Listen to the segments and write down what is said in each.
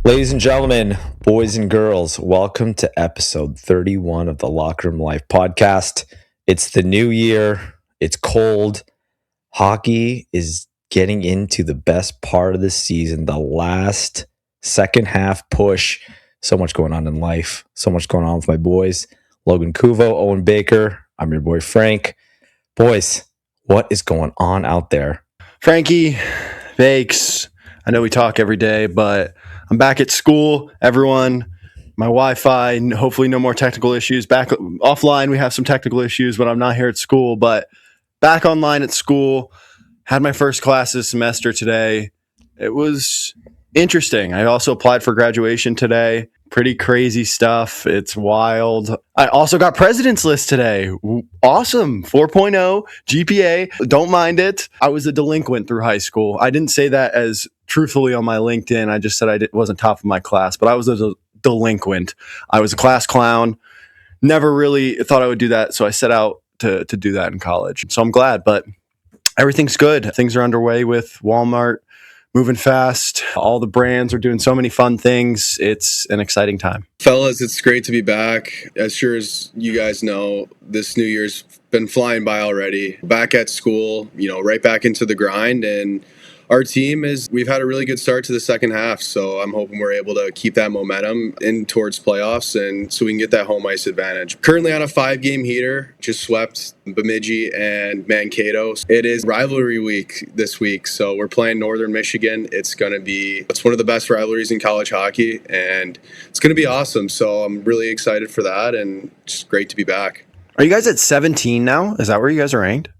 Ladies and gentlemen, boys and girls, welcome to episode 31 of the Locker Room Life podcast. It's the new year. It's cold. Hockey is getting into the best part of the season, the last second half push. So much going on in life. So much going on with my boys. Logan Kuvo, Owen Baker. I'm your boy Frank. Boys, what is going on out there? Frankie, Bakes, I know we talk every day, but I'm back at school. Everyone, my Wi-Fi, hopefully no more technical issues. Back offline, we have some technical issues, but I'm not here at school. But back online at school, had my first class this semester today. It was interesting. I also applied for graduation today. Pretty crazy stuff. It's wild. I also got president's list today. Awesome. 4.0 GPA. Don't mind it. I was a delinquent through high school. I didn't say that as truthfully on my LinkedIn. I just said I wasn't top of my class, but I was a delinquent. I was a class clown. Never really thought I would do that. So I set out to do that in college. So I'm glad, but everything's good. Things are underway with Walmart. Moving fast. All the brands are doing so many fun things. It's an exciting time. Fellas, it's great to be back. As sure as you guys know, this New Year's been flying by already. Back at school, right back into the grind. And our team we've had a really good start to the second half. So I'm hoping we're able to keep that momentum in towards playoffs and so we can get that home ice advantage. Currently on a 5-game heater, just swept Bemidji and Mankato. It is rivalry week this week. So we're playing Northern Michigan. It's one of the best rivalries in college hockey and it's going to be awesome. So I'm really excited for that and just great to be back. Are you guys at 17 now? Is that where you guys are ranked?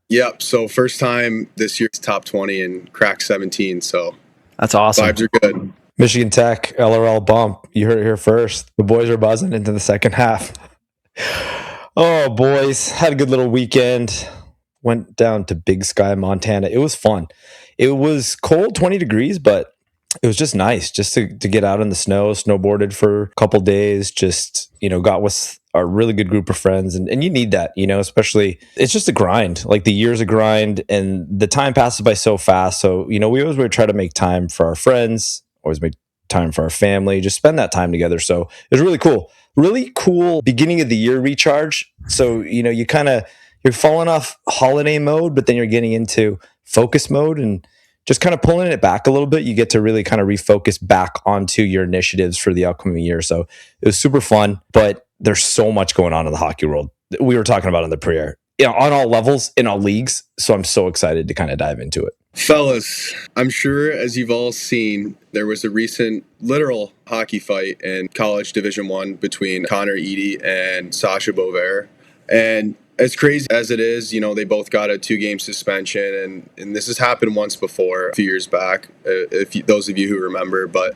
Yep. So first time this year's top 20 and cracked 17. So that's awesome. Vibes are good. Michigan Tech, LRL bump. You heard it here first. The boys are buzzing into the second half. Oh, boys. Had a good little weekend. Went down to Big Sky, Montana. It was fun. It was cold, 20 degrees, but it was just nice just to get out in the snow, snowboarded for a couple days, just, got with a really good group of friends. And you need that, especially it's just a grind. Like the year's a grind and the time passes by so fast. So, we always would try to make time for our friends, always make time for our family, just spend that time together. So it was really cool. Really cool beginning of the year recharge. So, you're falling off holiday mode, but then you're getting into focus mode and just kind of pulling it back a little bit. You get to really kind of refocus back onto your initiatives for the upcoming year. So it was super fun, but there's so much going on in the hockey world. We were talking about in the pre-air, on all levels, in all leagues. So I'm so excited to kind of dive into it. Fellas, I'm sure as you've all seen, there was a recent literal hockey fight in college Division I between Connor Edey and Sasha Bovair. And as crazy as it is, they both got a 2-game suspension, and this has happened once before, a few years back, those of you who remember. But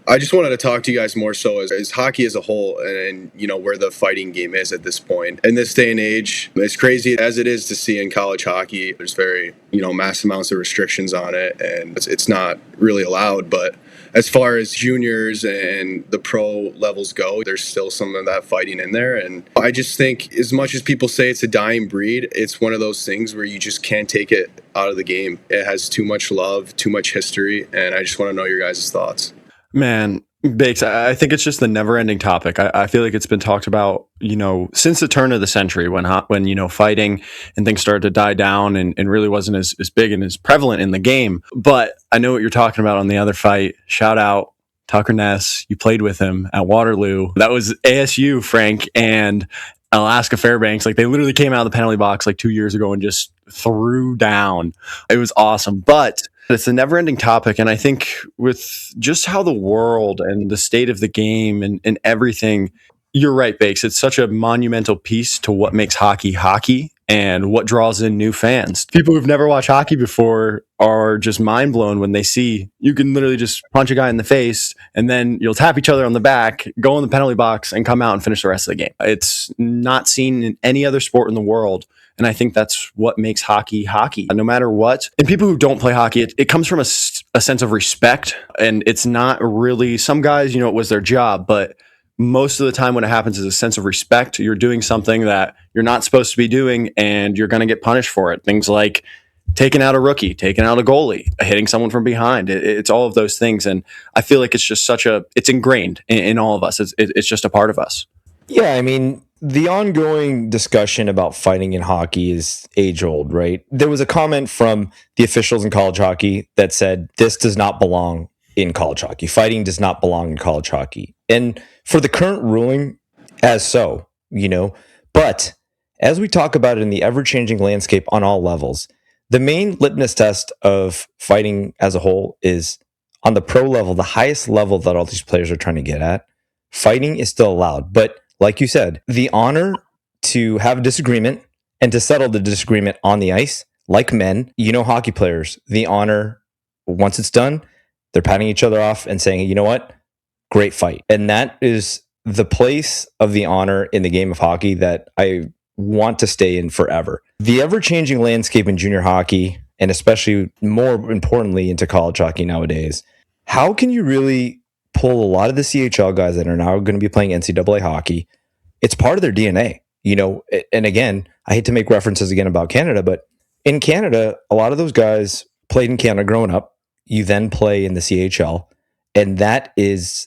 I just wanted to talk to you guys more so as hockey as a whole and where the fighting game is at this point. In this day and age, as crazy as it is to see in college hockey, there's very, mass amounts of restrictions on it, and it's not really allowed. But as far as juniors and the pro levels go, there's still some of that fighting in there. And I just think as much as people say it's a dying breed, it's one of those things where you just can't take it out of the game. It has too much love, too much history, and I just want to know your guys' thoughts. Man, Bakes, I think it's just the never-ending topic. I feel like it's been talked about, since the turn of the century when fighting and things started to die down and really wasn't as big and as prevalent in the game. But I know what you're talking about on the other fight. Shout out Tucker Ness. You played with him at Waterloo. That was ASU, Frank, and Alaska Fairbanks. Like they literally came out of the penalty box like 2 years ago and just threw down. It was awesome. But it's a never-ending topic, and I think with just how the world and the state of the game and everything, you're right, Bakes. It's such a monumental piece to what makes hockey and what draws in new fans. People who've never watched hockey before are just mind-blown when they see you can literally just punch a guy in the face, and then you'll tap each other on the back, go in the penalty box, and come out and finish the rest of the game. It's not seen in any other sport in the world. And I think that's what makes hockey, no matter what. And people who don't play hockey, it comes from a sense of respect. And it's not really, some guys, it was their job. But most of the time when it happens is a sense of respect. You're doing something that you're not supposed to be doing and you're going to get punished for it. Things like taking out a rookie, taking out a goalie, hitting someone from behind. It's all of those things. And I feel like it's just it's ingrained in all of us. It's just a part of us. Yeah, I mean, the ongoing discussion about fighting in hockey is age old, right? There was a comment from the officials in college hockey that said this does not belong in college hockey. Fighting does not belong in college hockey. And for the current ruling, as so, but as we talk about it in the ever changing landscape on all levels, the main litmus test of fighting as a whole is on the pro level, the highest level that all these players are trying to get at. Fighting is still allowed. But like you said, the honor to have a disagreement and to settle the disagreement on the ice, like men, hockey players, the honor, once it's done, they're patting each other off and saying, you know what? Great fight. And that is the place of the honor in the game of hockey that I want to stay in forever. The ever-changing landscape in junior hockey, and especially more importantly into college hockey nowadays, how can you really pull a lot of the CHL guys that are now going to be playing NCAA hockey? It's part of their DNA, and again, I hate to make references again about Canada, but in Canada, a lot of those guys played in Canada growing up. You then play in the CHL, and that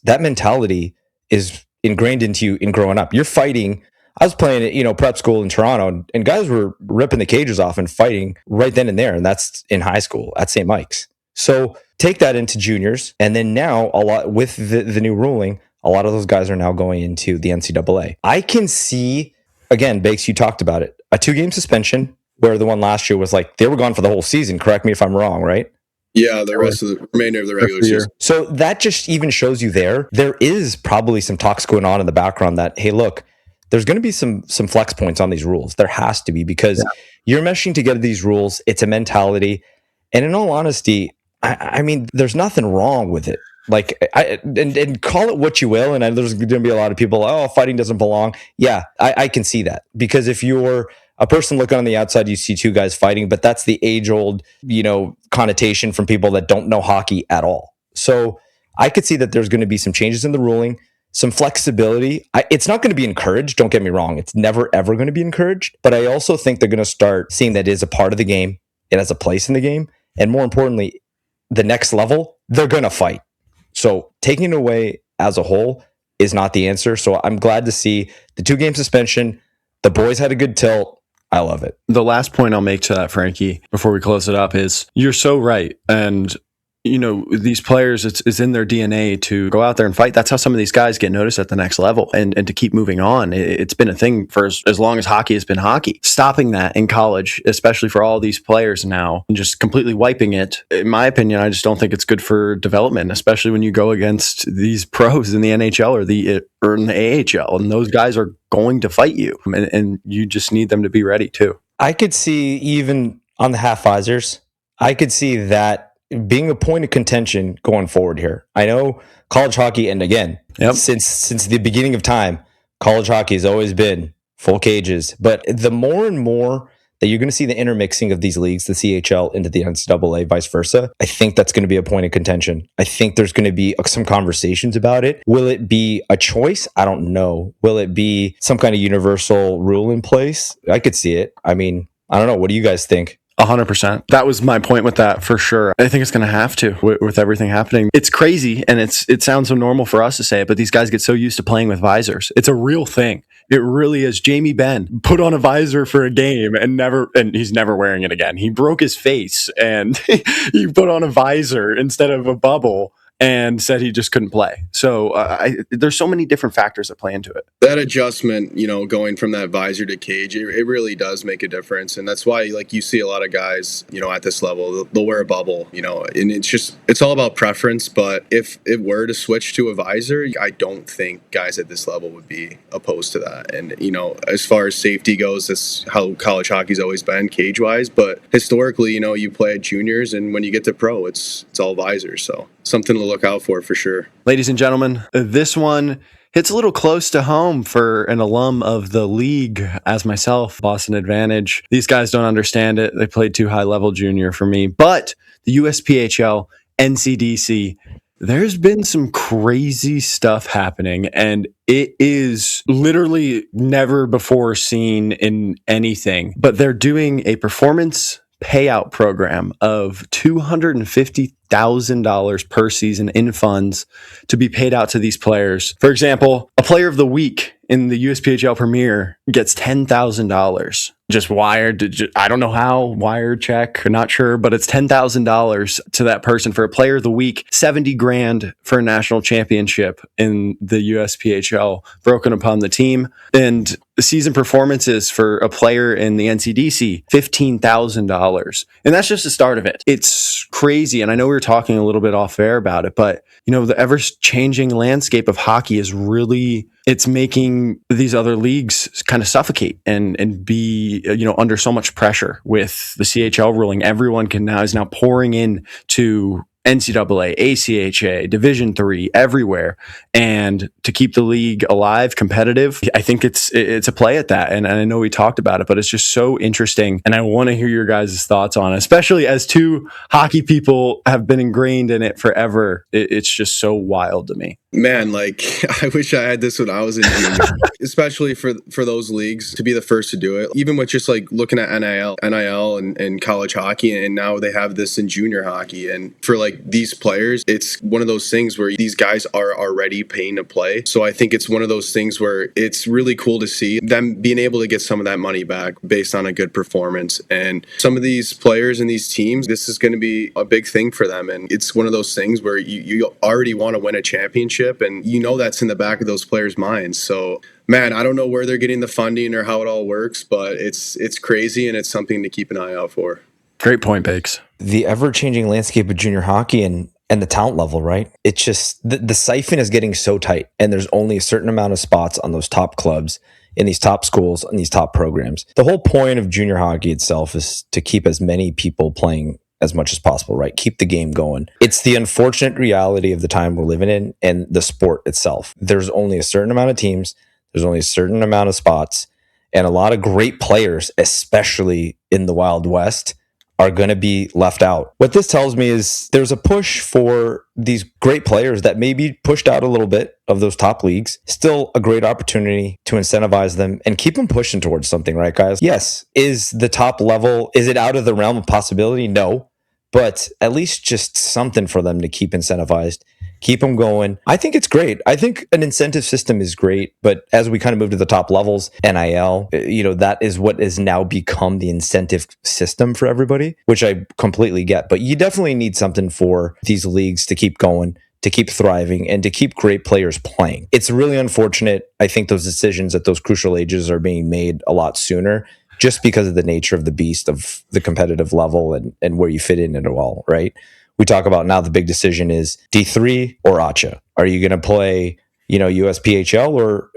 mentality is ingrained into you in growing up. You're fighting. I was playing at, prep school in Toronto, and guys were ripping the cages off and fighting right then and there. And that's in high school at St. Mike's. So take that into juniors. And then now a lot with the new ruling, a lot of those guys are now going into the NCAA. I can see, again, Bakes, you talked about it, a 2-game suspension where the one last year was like, they were gone for the whole season. Correct me if I'm wrong, right? Yeah, the rest of the remainder of the regular season. So that just even shows you there is probably some talks going on in the background that, hey, look, there's going to be some flex points on these rules. There has to be, because you're meshing together these rules. It's a mentality. And in all honesty, I mean, there's nothing wrong with it. Like, and call it what you will. And there's going to be a lot of people, fighting doesn't belong. Yeah, I can see that, because if you're a person looking on the outside, you see two guys fighting, but that's the age old, connotation from people that don't know hockey at all. So I could see that there's going to be some changes in the ruling, some flexibility. It's not going to be encouraged. Don't get me wrong. It's never, ever going to be encouraged. But I also think they're going to start seeing that it is a part of the game. It has a place in the game. And more importantly, the next level, they're going to fight. So taking it away as a whole is not the answer. So I'm glad to see the 2-game suspension. The boys had a good tilt. I love it. The last point I'll make to that, Frankie, before we close it up, is you're so right. And these players, it's in their DNA to go out there and fight. That's how some of these guys get noticed at the next level, and to keep moving on. It's been a thing for as long as hockey has been hockey. Stopping that in college, especially for all these players now, and just completely wiping it, in my opinion, I just don't think it's good for development, especially when you go against these pros in the NHL or in the AHL, and those guys are going to fight you, and you just need them to be ready too. I could see, even on the half visors, I could see that being a point of contention going forward here. I know college hockey, and again, since the beginning of time, college hockey has always been full cages. But the more and more that you're going to see the intermixing of these leagues, the CHL into the NCAA, vice versa, I think that's going to be a point of contention. I think there's going to be some conversations about it. Will it be a choice? I don't know. Will it be some kind of universal rule in place? I could see it. I mean, I don't know. What do you guys think? 100%. That was my point with that, for sure. I think it's going to have to with everything happening. It's crazy, and it sounds so normal for us to say it, but these guys get so used to playing with visors. It's a real thing. It really is. Jamie Benn put on a visor for a game and he's never wearing it again. He broke his face and he put on a visor instead of a bubble and said he just couldn't play. So there's so many different factors that play into it. That adjustment, going from that visor to cage, it really does make a difference. And that's why, like, you see a lot of guys, at this level, they'll wear a bubble, and it's all about preference. But if it were to switch to a visor, I don't think guys at this level would be opposed to that. And, as far as safety goes, that's how college hockey's always been, cage-wise. But historically, you play at juniors, and when you get to pro, it's all visors. So something to look out for sure. Ladies and gentlemen, this one hits a little close to home for an alum of the league as myself, Boston Advantage. These guys don't understand it. They played too high level junior for me. But the USPHL, NCDC, there's been some crazy stuff happening, and it is literally never before seen in anything. But they're doing a performance payout program of $250,000 per season in funds to be paid out to these players. For example, a player of the week in the USPHL Premier gets $10,000 just wired. I don't know how, wire check, not sure, but it's $10,000 to that person for a player of the week, 70 grand for a national championship in the USPHL broken upon the team. And the season performances for a player in the NCDC, $15,000. And that's just the start of it. It's crazy. And I know we were talking a little bit off air about it, but the ever changing landscape of hockey is really, it's making these other leagues kind of suffocate and be, under so much pressure with the CHL ruling. Everyone is now pouring in to NCAA, ACHA, Division III, everywhere. And to keep the league alive, competitive, I think it's a play at that. And I know we talked about it, but it's just so interesting. And I want to hear your guys' thoughts on it, especially as two hockey people have been ingrained in it forever. It's just so wild to me. Man, I wish I had this when I was in junior, especially for those leagues to be the first to do it. Even with just looking at NIL and college hockey, and now they have this in junior hockey. And for these players, it's one of those things where these guys are already paying to play. So I think it's one of those things where it's really cool to see them being able to get some of that money back based on a good performance. And some of these players and these teams, this is going to be a big thing for them. And it's one of those things where you already want to win a championship. And that's in the back of those players' minds. So, man, I don't know where they're getting the funding or how it all works, but it's crazy, and it's something to keep an eye out for. Great point, Bakes. The ever-changing landscape of junior hockey and the talent level, right? It's just the siphon is getting so tight, and there's only a certain amount of spots on those top clubs in these top schools and these top programs. The whole point of junior hockey itself is to keep as many people playing as much as possible, right? Keep the game going. It's the unfortunate reality of the time we're living in and the sport itself. There's only a certain amount of teams, there's only a certain amount of spots, and a lot of great players, especially in the Wild West, are going to be left out. What this tells me is there's a push for these great players that may be pushed out a little bit of those top leagues. Still a great opportunity to incentivize them and keep them pushing towards something, right, guys? Yes. Is the top level, is it out of the realm of possibility? No. But at least just something for them to keep incentivized, keep them going. I think it's great. I think an incentive system is great, but as we kind of move to the top levels, NIL, that is what has now become the incentive system for everybody, which I completely get. But you definitely need something for these leagues to keep going, to keep thriving, and to keep great players playing. It's really unfortunate. I think those decisions at those crucial ages are being made a lot sooner, just because of the nature of the beast of the competitive level and where you fit in it all, right? We talk about now the big decision is D3 or ACHA. Are you going to play, USPHL or,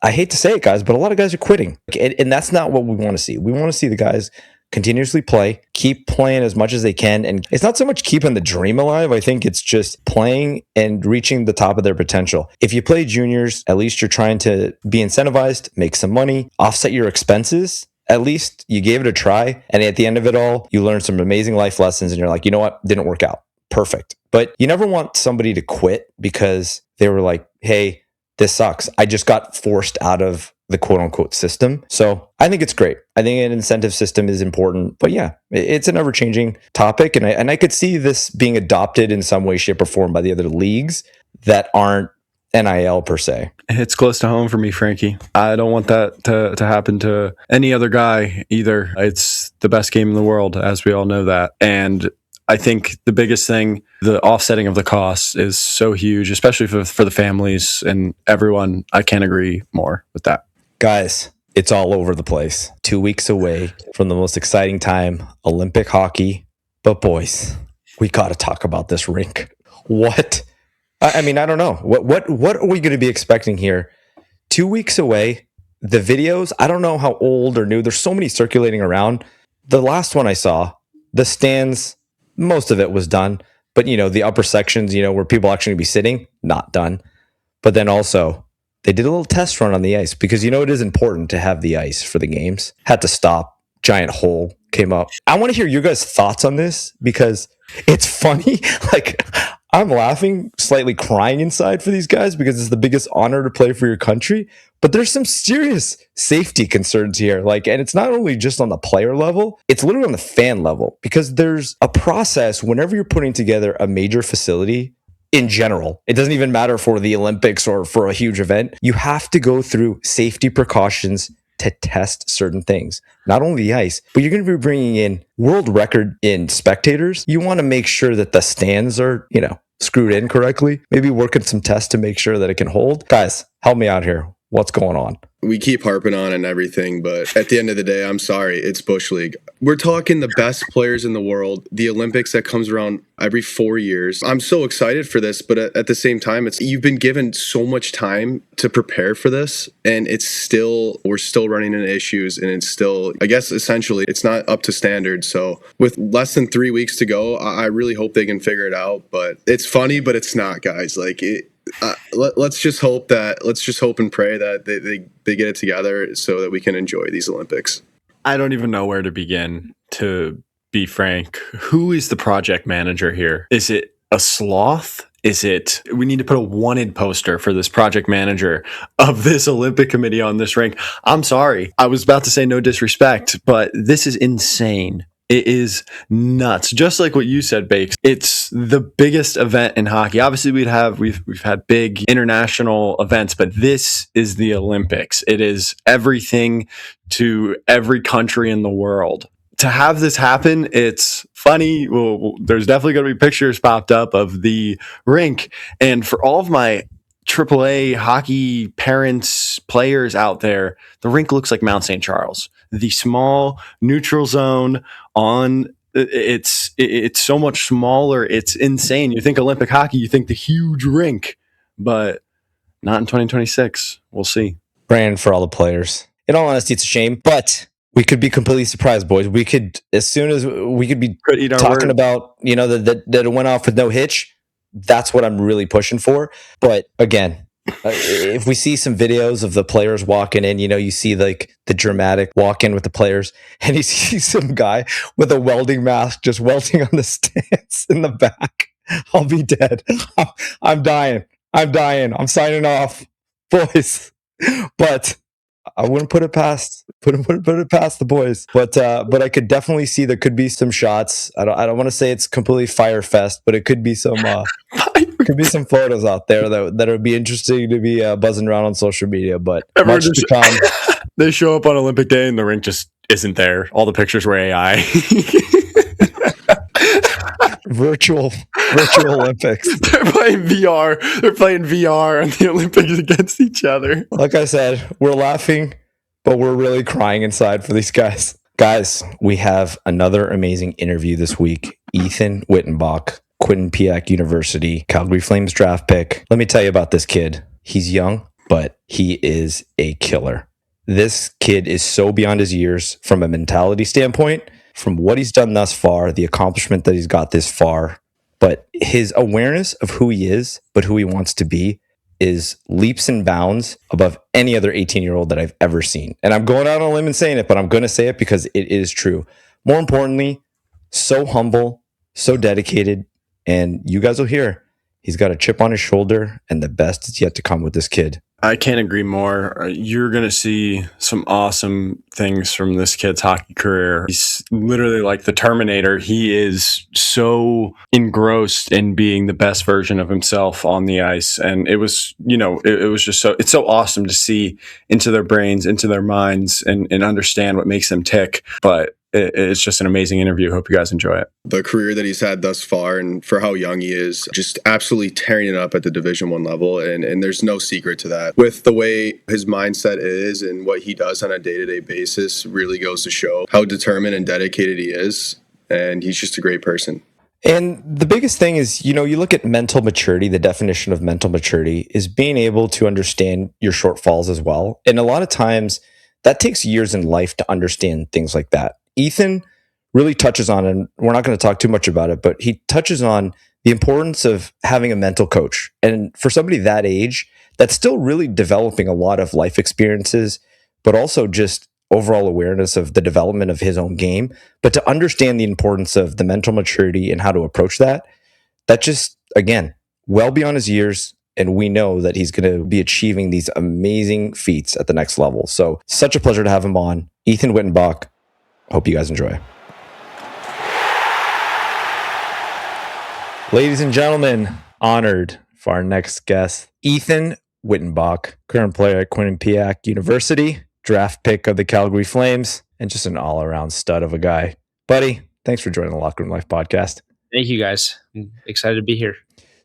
I hate to say it, guys, but a lot of guys are quitting. And that's not what we want to see. We want to see the guys continuously play, keep playing as much as they can. And it's not so much keeping the dream alive. I think it's just playing and reaching the top of their potential. If you play juniors, at least you're trying to be incentivized, make some money, offset your expenses. At least you gave it a try. And at the end of it all, you learn some amazing life lessons and you're like, you know what? Didn't work out. Perfect. But you never want somebody to quit because they were like, hey, this sucks. I just got forced out of the quote unquote system. So I think it's great. I think an incentive system is important, but yeah, it's an ever changing topic. And I could see this being adopted in some way, shape or form by the other leagues that aren't NIL per se. It's close to home for me, Frankie. I don't want that to happen to any other guy either. It's the best game in the world, as we all know that. And I think the biggest thing, the offsetting of the costs is so huge, especially for the families and everyone. I can't agree more with that. Guys, it's all over the place. 2 weeks away from the most exciting time, Olympic hockey. But boys, we got to talk about this rink. What? I mean, I don't know. What are we going to be expecting here? 2 weeks away, the videos, I don't know how old or new. There's so many circulating around. The last one I saw, the stands, most of it was done. But, the upper sections, where people actually be sitting, not done. But then also, they did a little test run on the ice because, it is important to have the ice for the games. Had to stop. Giant hole came up. I want to hear your guys' thoughts on this because it's funny. I'm laughing, slightly crying inside for these guys because it's the biggest honor to play for your country. But there's some serious safety concerns here. And it's not only just on the player level, it's literally on the fan level because there's a process whenever you're putting together a major facility in general. It doesn't even matter for the Olympics or for a huge event. You have to go through safety precautions to test certain things, not only the ice, but you're going to be bringing in world record in spectators. You want to make sure that the stands are, screwed in correctly. Maybe working some tests to make sure that it can hold. Guys, help me out here. What's going on? We keep harping on and everything, but at the end of the day, I'm sorry, it's Bush League. We're talking the best players in the world, the Olympics that comes around every 4 years. I'm so excited for this, but at the same time, you've been given so much time to prepare for this, and we're still running into issues, and it's still, I guess, essentially, it's not up to standard. So with less than 3 weeks to go, I really hope they can figure it out, but it's funny, but it's not, guys. Let's just hope and pray that they get it together so that we can enjoy these Olympics. I don't even know where to begin, to be frank. Who is the project manager here? Is it a sloth? We need to put a wanted poster for this project manager of this Olympic committee on this rink. I'm sorry. I was about to say no disrespect, but this is insane. It is nuts. Just like what you said, Bakes. It's the biggest event in hockey. Obviously, we've had big international events, but this is the Olympics. It is everything to every country in the world. To have this happen, it's funny. Well, there's definitely going to be pictures popped up of the rink. And for all of my AAA hockey parents, players out there, the rink looks like Mount St. Charles. The small neutral zone it's so much smaller. It's insane. You think Olympic hockey, you think the huge rink, but not in 2026. We'll see. Praying for all the players. In all honesty, it's a shame, but we could be completely surprised, boys. We could, as soon as we could be talking about, that it went off with no hitch. That's what I'm really pushing for. But again, if we see some videos of the players walking in, you see the dramatic walk in with the players, and you see some guy with a welding mask just welding on the stands in the back. I'll be dead. I'm dying. I'm signing off, boys. But I wouldn't put it past the boys. But I could definitely see there could be some shots. I don't want to say it's completely fire fest, but it could be some could be some photos out there that would be interesting to be buzzing around on social media. But much to come. They show up on Olympic Day and the rink just isn't there. All the pictures were AI. Virtual Olympics. They're playing VR on the Olympics against each other. Like I said, we're laughing, but we're really crying inside for these guys. Guys, we have another amazing interview this week. Ethan Wittenbach, Quinnipiac University, Calgary Flames draft pick. Let me tell you about this kid. He's young, but he is a killer. This kid is so beyond his years from a mentality standpoint, from what he's done thus far, the accomplishment that he's got this far, but his awareness of who he is, but who he wants to be, is leaps and bounds above any other 18-year-old that I've ever seen. And I'm going out on a limb and saying it, but I'm going to say it because it is true. More importantly, so humble, so dedicated, and you guys will hear he's got a chip on his shoulder, and the best is yet to come with this kid. I can't agree more. You're going to see some awesome things from this kid's hockey career. He's literally like the Terminator. He is so engrossed in being the best version of himself on the ice. And it was, it was just it's so awesome to see into their brains, into their minds, and understand what makes them tick. But it's just an amazing interview. Hope you guys enjoy it. The career that he's had thus far, and for how young he is, just absolutely tearing it up at the Division I level. And there's no secret to that. With the way his mindset is and what he does on a day-to-day basis, really goes to show how determined and dedicated he is. And he's just a great person. And the biggest thing is, you look at mental maturity. The definition of mental maturity is being able to understand your shortfalls as well. And a lot of times that takes years in life to understand things like that. Ethan really touches on, and we're not going to talk too much about it, but he touches on the importance of having a mental coach. And for somebody that age, that's still really developing a lot of life experiences, but also just overall awareness of the development of his own game. But to understand the importance of the mental maturity and how to approach that just again, well beyond his years. And we know that he's going to be achieving these amazing feats at the next level. So such a pleasure to have him on. Ethan Wittenbach. Hope you guys enjoy. Ladies and gentlemen, honored for our next guest, Ethan Wittenbach, current player at Quinnipiac University, draft pick of the Calgary Flames, and just an all-around stud of a guy. Buddy, thanks for joining the Locker Room Life podcast. Thank you, guys. I'm excited to be here.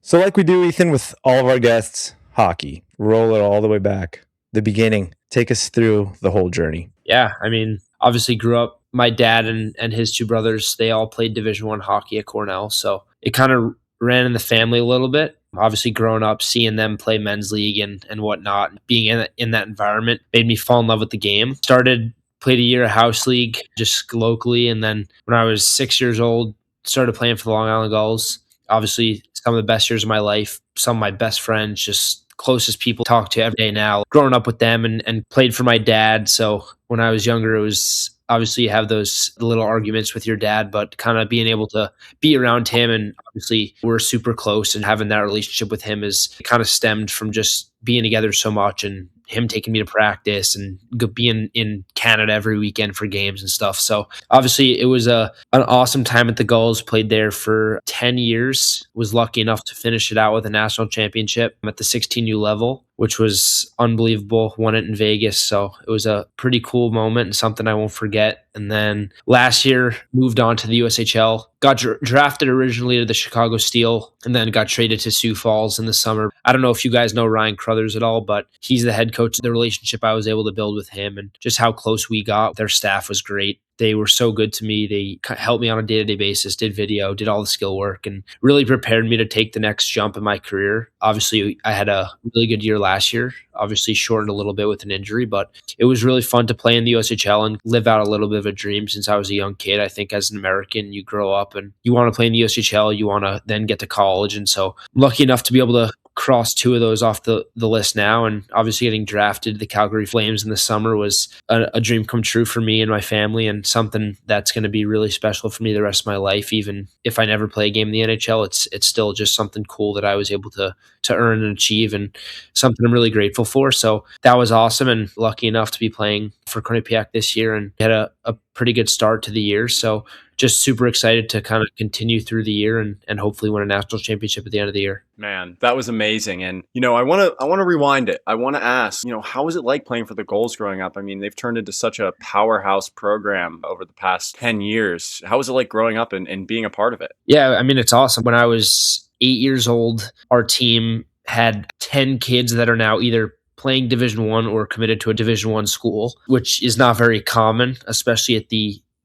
So like we do, Ethan, with all of our guests, hockey. Roll it all the way back. The beginning. Take us through the whole journey. Yeah, I mean, obviously grew up, my dad and his two brothers, they all played Division I hockey at Cornell. So it kind of ran in the family a little bit. Obviously growing up, seeing them play men's league and whatnot, being in that environment made me fall in love with the game. Played a year of house league just locally. And then when I was 6 years old, started playing for the Long Island Gulls. Obviously, some of the best years of my life, some of my best friends, just closest people talk to every day now. Growing up with them and played for my dad. So when I was younger, it was obviously you have those little arguments with your dad, but kind of being able to be around him. And obviously we're super close, and having that relationship with him is kind of stemmed from just being together so much and him taking me to practice and being in Canada every weekend for games and stuff. So obviously it was an awesome time at the Gulls. Played there for 10 years. Was lucky enough to finish it out with a national championship at the 16U level, which was unbelievable. Won it in Vegas. So it was a pretty cool moment and something I won't forget. And then last year moved on to the USHL. Got drafted originally to the Chicago Steel and then got traded to Sioux Falls in the summer. I don't know if you guys know Ryan Crothers at all, but he's the head coach. The relationship I was able to build with him and just how close we got. Their staff was great. They were so good to me. They helped me on a day-to-day basis, did video, did all the skill work, and really prepared me to take the next jump in my career. Obviously, I had a really good year last year, obviously shortened a little bit with an injury, but it was really fun to play in the USHL and live out a little bit of a dream since I was a young kid. I think as an American, you grow up and you want to play in the USHL, you want to then get to college. And so I'm lucky enough to be able to cross two of those off the list now. And obviously getting drafted to the Calgary Flames in the summer was a dream come true for me and my family, and something that's going to be really special for me the rest of my life. Even if I never play a game in the NHL, it's still just something cool that I was able to earn and achieve, and something I'm really grateful for. So that was awesome, and lucky enough to be playing for Quinnipiac this year and had a pretty good start to the year. So just super excited to kind of continue through the year and hopefully win a national championship at the end of the year. Man, that was amazing. And, I want to rewind it. I want to ask, how was it like playing for the Gulls growing up? I mean, they've turned into such a powerhouse program over the past 10 years. How was it like growing up and being a part of it? Yeah, I mean, it's awesome. When I was 8 years old, our team had 10 kids that are now either playing Division I or committed to a Division I school, which is not very common, especially at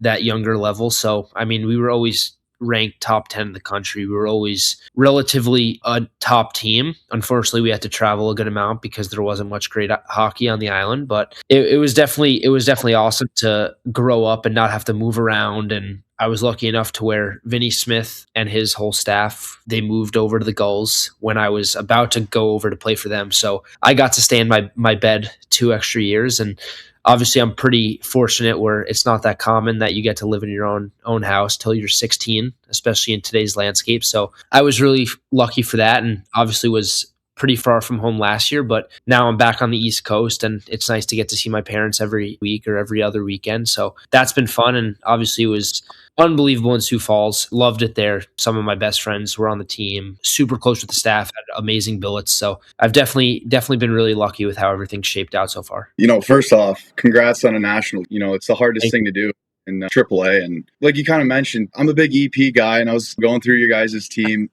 that younger level. So, I mean, we were always ranked top 10 in the country. We were always relatively a top team. Unfortunately, we had to travel a good amount because there wasn't much great hockey on the island, but it was definitely awesome to grow up and not have to move around. And I was lucky enough to where Vinny Smith and his whole staff, they moved over to the Gulls when I was about to go over to play for them. So I got to stay in my bed 2 extra years. And obviously, I'm pretty fortunate where it's not that common that you get to live in your own house till you're 16, especially in today's landscape. So I was really lucky for that, and obviously was pretty far from home last year, but now I'm back on the East Coast, and it's nice to get to see my parents every week or every other weekend. So that's been fun, and obviously it was unbelievable in Sioux Falls. Loved it there. Some of my best friends were on the team, super close with the staff, had amazing billets. So I've definitely been really lucky with how everything's shaped out so far. First off, congrats on a national. It's the hardest thing to do in AAA. And like you kind of mentioned, I'm a big EP guy, and I was going through your guys' team.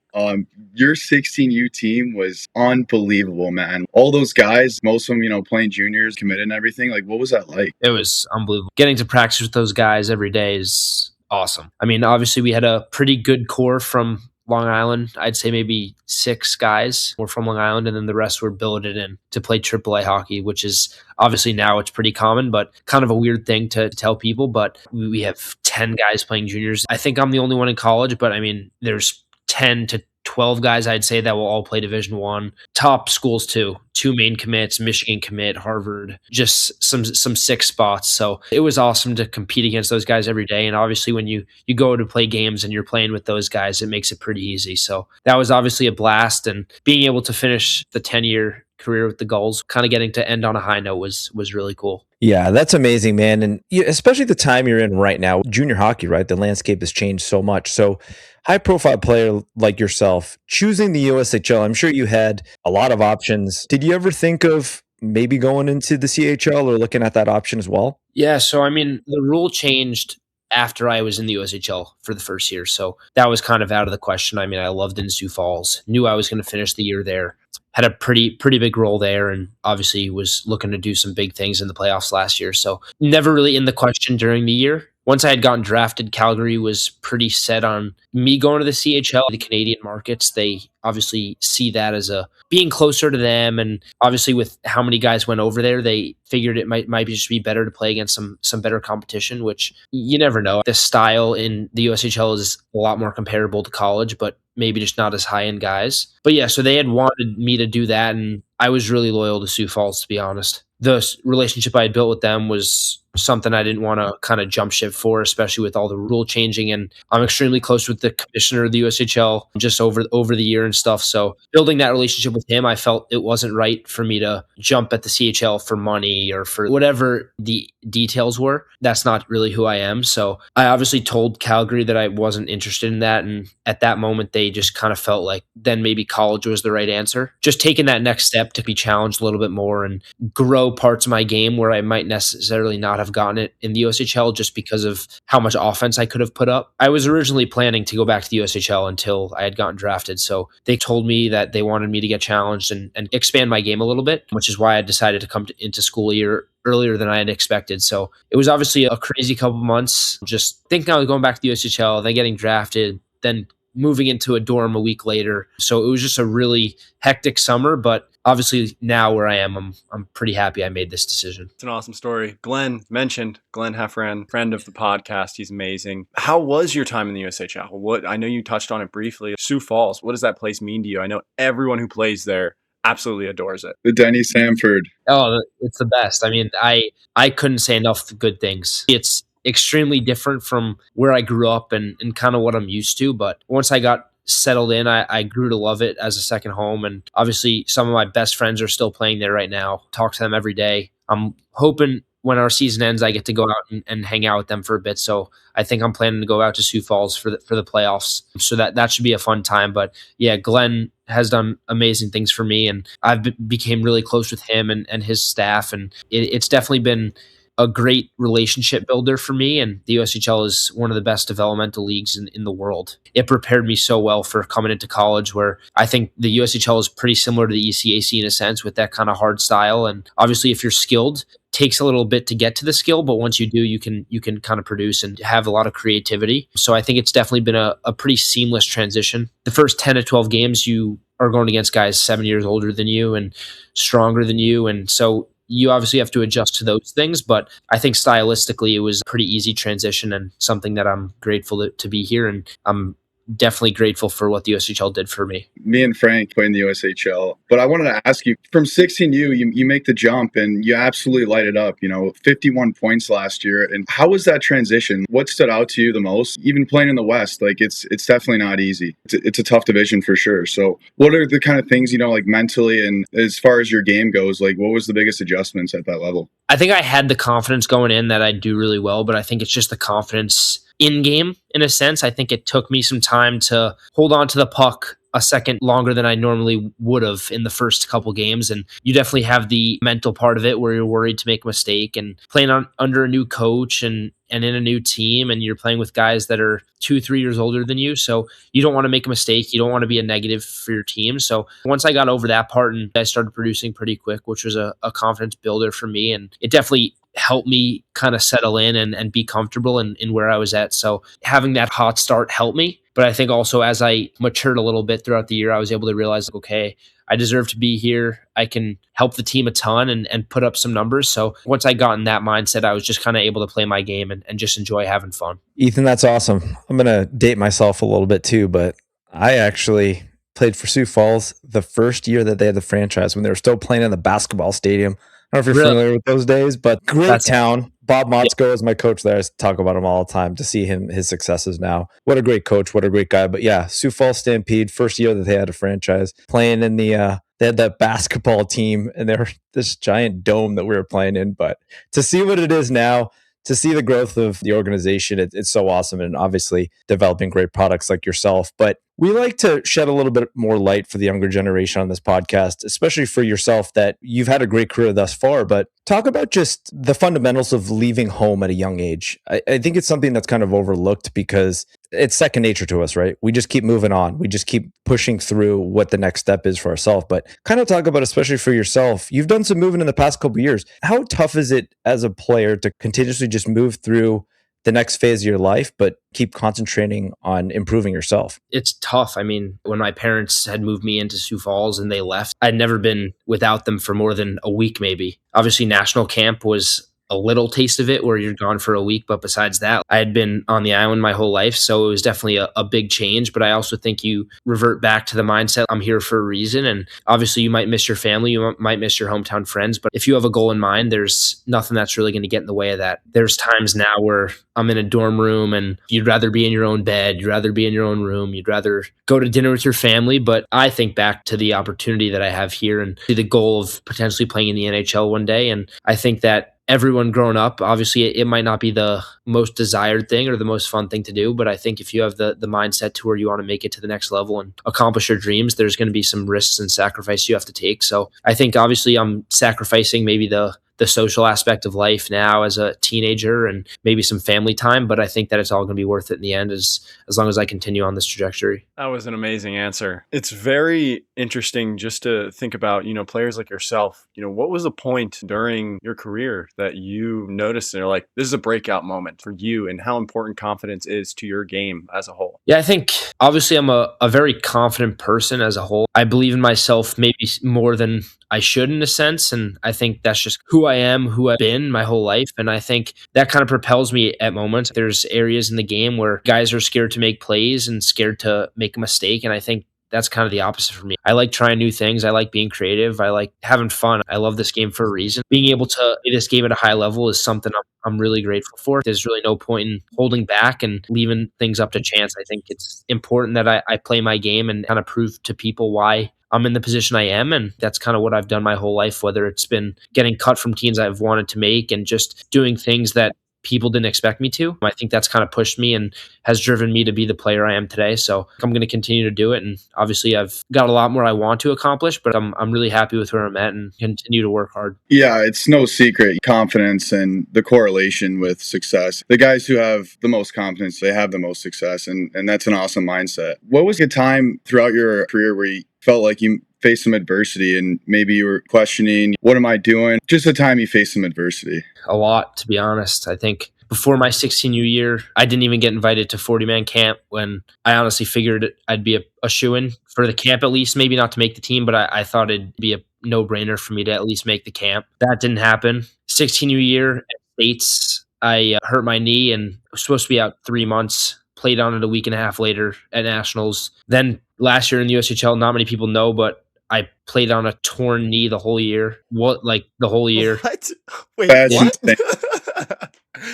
Your 16U team was unbelievable, man. All those guys, most of them, playing juniors, committed and everything. Like, what was that like? It was unbelievable. Getting to practice with those guys every day is awesome. I mean, obviously we had a pretty good core from Long Island. I'd say maybe 6 guys were from Long Island, and then the rest were billeted in to play AAA hockey, which is obviously now it's pretty common, but kind of a weird thing to tell people. But we have 10 guys playing juniors. I think I'm the only one in college, but I mean, there's 10 to 12 guys, I'd say, that will all play Division One. Top schools too. Two main commits, Michigan commit, Harvard, just some sick spots. So it was awesome to compete against those guys every day. And obviously when you go to play games and you're playing with those guys, it makes it pretty easy. So that was obviously a blast. And being able to finish the 10-year career with the Gulls, kind of getting to end on a high note was really cool. Yeah, that's amazing, man. And especially the time you're in right now, junior hockey, right? The landscape has changed so much. So, high profile player like yourself, choosing the USHL, I'm sure you had a lot of options. Did you ever think of maybe going into the CHL or looking at that option as well? Yeah, so I mean, the rule changed after I was in the USHL for the first year. So that was kind of out of the question. I mean, I loved in Sioux Falls, knew I was going to finish the year there, had a pretty big role there, and obviously was looking to do some big things in the playoffs last year. So never really in the question during the year. Once I had gotten drafted, Calgary was pretty set on me going to the CHL. The Canadian markets, they obviously see that as a being closer to them, and obviously with how many guys went over there, they figured it might just be better to play against some better competition, which you never know. The style in the USHL is a lot more comparable to college, but maybe just not as high end guys. But yeah, so they had wanted me to do that, and I was really loyal to Sioux Falls, to be honest. The relationship I had built with them was something I didn't want to kind of jump ship for, especially with all the rule changing. And I'm extremely close with the commissioner of the USHL just over the year and stuff. So building that relationship with him, I felt it wasn't right for me to jump at the CHL for money or for whatever the details were. That's not really who I am. So I obviously told Calgary that I wasn't interested in that. And at that moment, they just kind of felt like then maybe college was the right answer. Just taking that next step to be challenged a little bit more and grow parts of my game where I might necessarily not have gotten it in the USHL just because of how much offense I could have put up. I was originally planning to go back to the USHL until I had gotten drafted. So they told me that they wanted me to get challenged and expand my game a little bit, which is why I decided to come into school a year earlier than I had expected. So it was obviously a crazy couple months, just thinking I was going back to the USHL, then getting drafted, then moving into a dorm a week later. So it was just a really hectic summer, but obviously now where I am, I'm pretty happy I made this decision. It's an awesome story. Glenn Heffren, friend of the podcast. He's amazing. How was your time in the USHL? I know you touched on it briefly. Sioux Falls, what does that place mean to you? I know everyone who plays there absolutely adores it. The Denny Samford. Oh, it's the best. I mean, I couldn't say enough good things. It's extremely different from where I grew up and kind of what I'm used to. But once I got settled in, I grew to love it as a second home. And obviously some of my best friends are still playing there right now. Talk to them every day. I'm hoping when our season ends, I get to go out and hang out with them for a bit. So I think I'm planning to go out to Sioux Falls for the playoffs. So that should be a fun time. But yeah, Glenn has done amazing things for me, and I've became really close with him and his staff. And it's definitely been a great relationship builder for me, and the USHL is one of the best developmental leagues in the world. It prepared me so well for coming into college, where I think the USHL is pretty similar to the ECAC in a sense with that kind of hard style. And obviously if you're skilled, takes a little bit to get to the skill, but once you do, you can kind of produce and have a lot of creativity. So I think it's definitely been a pretty seamless transition. The first 10 to 12 games, you are going against guys 7 years older than you and stronger than you. And so you obviously have to adjust to those things, but I think stylistically it was a pretty easy transition and something that I'm grateful to be here. And I'm definitely grateful for what the USHL did for me. Me and Frank play in the USHL, but I wanted to ask you, from 16U, you make the jump and you absolutely light it up, 51 points last year. And how was that transition? What stood out to you the most? Even playing in the West, it's definitely not easy. It's a tough division for sure. So what are the kind of things, mentally and as far as your game goes, what was the biggest adjustments at that level? I think I had the confidence going in that I'd do really well, but I think it's just the confidence in game in a sense. I think it took me some time to hold on to the puck a second longer than I normally would have in the first couple games. And you definitely have the mental part of it where you're worried to make a mistake and playing under a new coach and in a new team, and you're playing with guys that are 2-3 years older than you. So you don't want to make a mistake. You don't want to be a negative for your team. So once I got over that part and I started producing pretty quick, which was a confidence builder for me. And it definitely helped me kind of settle in and be comfortable in where I was at. So having that hot start helped me. But I think also as I matured a little bit throughout the year, I was able to realize, okay, I deserve to be here. I can help the team a ton and put up some numbers. So once I got in that mindset, I was just kind of able to play my game and just enjoy having fun. Ethan, that's awesome. I'm going to date myself a little bit too, but I actually played for Sioux Falls the first year that they had the franchise when they were still playing in the basketball stadium. I don't know if you're Really? familiar with those days, but great That's town. Bob yeah. Motzko is my coach there. I talk about him all the time to see his successes now. What a great coach. What a great guy. But yeah, Sioux Falls Stampede, first year that they had a franchise, playing in they had that basketball team and they were this giant dome that we were playing in. But to see what it is now, to see the growth of the organization, it's so awesome. And obviously developing great products like yourself. But we like to shed a little bit more light for the younger generation on this podcast, especially for yourself that you've had a great career thus far. But talk about just the fundamentals of leaving home at a young age. I think it's something that's kind of overlooked because it's second nature to us, right? We just keep moving on. We just keep pushing through what the next step is for ourselves. But kind of talk about, especially for yourself, you've done some moving in the past couple of years. How tough is it as a player to continuously just move through the next phase of your life, but keep concentrating on improving yourself? It's tough. I mean, when my parents had moved me into Sioux Falls and they left, I'd never been without them for more than a week, maybe. Obviously, national camp was a little taste of it where you're gone for a week. But besides that, I had been on the island my whole life. So it was definitely a big change. But I also think you revert back to the mindset, I'm here for a reason. And obviously you might miss your family, you might miss your hometown friends. But if you have a goal in mind, there's nothing that's really going to get in the way of that. There's times now where I'm in a dorm room and you'd rather be in your own bed, you'd rather be in your own room, you'd rather go to dinner with your family. But I think back to the opportunity that I have here and the goal of potentially playing in the NHL one day. And I think that everyone growing up, obviously it might not be the most desired thing or the most fun thing to do, but I think if you have the mindset to where you want to make it to the next level and accomplish your dreams, there's going to be some risks and sacrifice you have to take. So I think obviously I'm sacrificing maybe the social aspect of life now as a teenager and maybe some family time, but I think that it's all going to be worth it in the end as long as I continue on this trajectory. That was an amazing answer. It's very interesting just to think about, players like yourself. What was the point during your career that you noticed and you're like, this is a breakout moment for you, and how important confidence is to your game as a whole? Yeah, I think obviously I'm a very confident person as a whole. I believe in myself maybe more than I should in a sense. And I think that's just who I am, who I've been my whole life. And I think that kind of propels me at moments. There's areas in the game where guys are scared to make plays and scared to make a mistake. And I think that's kind of the opposite for me. I like trying new things. I like being creative. I like having fun. I love this game for a reason. Being able to play this game at a high level is something I'm really grateful for. There's really no point in holding back and leaving things up to chance. I think it's important that I play my game and kind of prove to people why I'm in the position I am. And that's kind of what I've done my whole life, whether it's been getting cut from teams I've wanted to make and just doing things that people didn't expect me to. I think that's kind of pushed me and has driven me to be the player I am today. So I'm going to continue to do it. And obviously I've got a lot more I want to accomplish, but I'm really happy with where I'm at and continue to work hard. Yeah, it's no secret. Confidence and the correlation with success. The guys who have the most confidence, they have the most success. And that's an awesome mindset. What was a time throughout your career where you felt like you faced some adversity and maybe you were questioning, what am I doing? Just a time you faced some adversity. A lot, to be honest. I think before my 16U year, I didn't even get invited to 40-man camp when I honestly figured I'd be a shoo-in for the camp, at least, maybe not to make the team, but I thought it'd be a no-brainer for me to at least make the camp. That didn't happen. 16U year at States, I hurt my knee and was supposed to be out 3 months. Played on it a week and a half later at Nationals. Then last year in the USHL, not many people know, but I played on a torn knee the whole year. The whole year? What? Wait, That's what?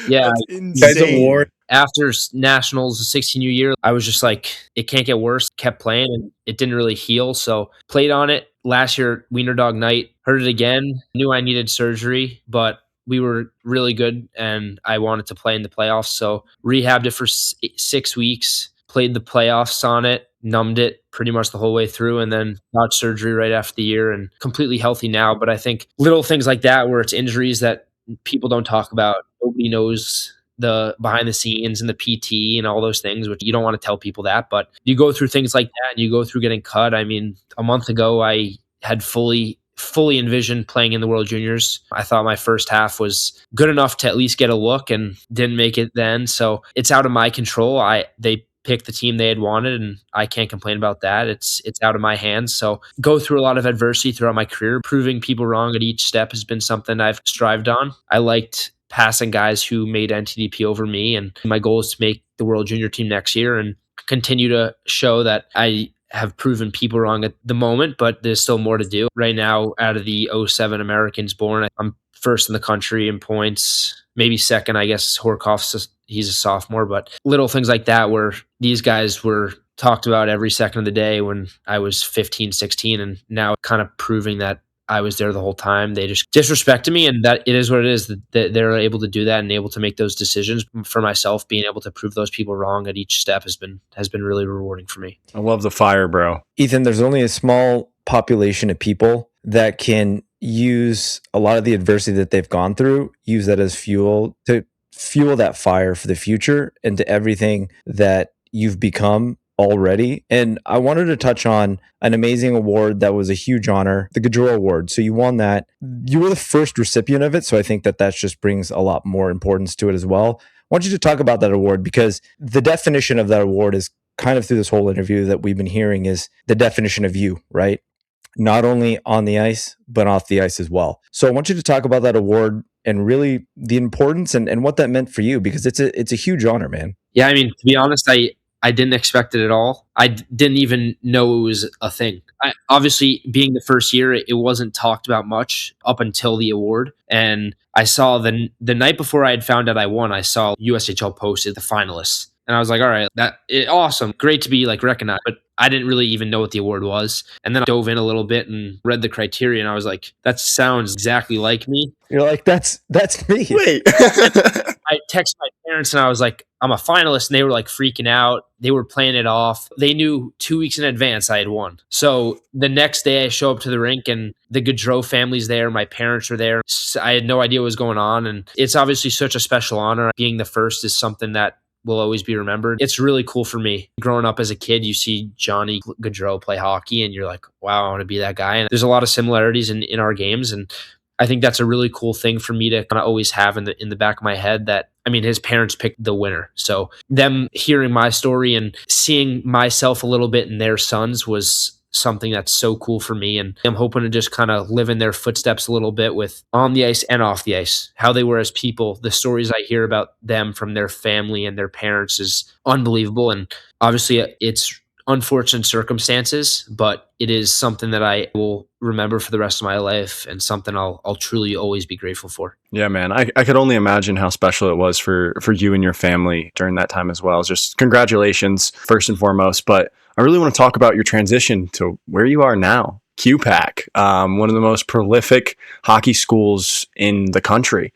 Yeah. That's insane. After Nationals, the 16U year, I was just like, it can't get worse. Kept playing and it didn't really heal. So played on it. Last year, Wiener Dog Night, hurt it again. Knew I needed surgery, but we were really good and I wanted to play in the playoffs. So rehabbed it for 6 weeks, played the playoffs on it, numbed it pretty much the whole way through, and then got surgery right after the year and completely healthy now. But I think little things like that where it's injuries that people don't talk about, nobody knows the behind the scenes and the PT and all those things, which you don't want to tell people that, but you go through things like that and you go through getting cut. I mean, a month ago, I had fully envisioned playing in the World Juniors. I thought my first half was good enough to at least get a look and didn't make it then. So it's out of my control. They picked the team they had wanted and I can't complain about that. It's out of my hands. So go through a lot of adversity throughout my career. Proving people wrong at each step has been something I've strived on. I liked passing guys who made NTDP over me, and my goal is to make the World Junior team next year and continue to show that I have proven people wrong at the moment, but there's still more to do. Right now, out of the '07 Americans born, I'm first in the country in points, maybe second, I guess. Horkoff's he's a sophomore, but little things like that where these guys were talked about every second of the day when I was 15, 16, and now kind of proving that I was there the whole time. They just disrespected me, and that it is what it is. That they're able to do that and able to make those decisions. For myself, being able to prove those people wrong at each step has been really rewarding for me. I love the fire, bro. Ethan, there's only a small population of people that can use a lot of the adversity that they've gone through, use that as fuel to fuel that fire for the future and to everything that you've become already. And I wanted to touch on an amazing award that was a huge honor, the Gaudreau Award. So you won that. You were the first recipient of it. So I think that just brings a lot more importance to it as well. I want you to talk about that award because the definition of that award is kind of through this whole interview that we've been hearing is the definition of you, right? Not only on the ice, but off the ice as well. So I want you to talk about that award and really the importance and what that meant for you, because it's a huge honor, man. Yeah, I mean, to be honest, I didn't expect it at all. I didn't even know it was a thing. Obviously, being the first year, it wasn't talked about much up until the award. And I saw the night before I had found out I won, I saw USHL posted the finalists. And I was like, all right, awesome. Great to be like recognized. But I didn't really even know what the award was. And then I dove in a little bit and read the criteria. And I was like, that sounds exactly like me. You're like, that's me. Wait. I texted my parents and I was like, I'm a finalist. And they were like freaking out. They were playing it off. They knew 2 weeks in advance I had won. So the next day I show up to the rink and the Gaudreau family's there. My parents are there. I had no idea what was going on. And it's obviously such a special honor. Being the first is something that will always be remembered. It's really cool for me. Growing up as a kid, you see Johnny Gaudreau play hockey and you're like, wow, I want to be that guy. And there's a lot of similarities in our games. And I think that's a really cool thing for me to kind of always have in the back of my head that, I mean, his parents picked the winner. So them hearing my story and seeing myself a little bit in their sons was something that's so cool for me. And I'm hoping to just kind of live in their footsteps a little bit with on the ice and off the ice, how they were as people. The stories I hear about them from their family and their parents is unbelievable. And obviously it's unfortunate circumstances, but it is something that I will remember for the rest of my life and something I'll truly always be grateful for. Yeah, man. I could only imagine how special it was for you and your family during that time as well. Just congratulations, first and foremost. But I really want to talk about your transition to where you are now, QPAC, one of the most prolific hockey schools in the country.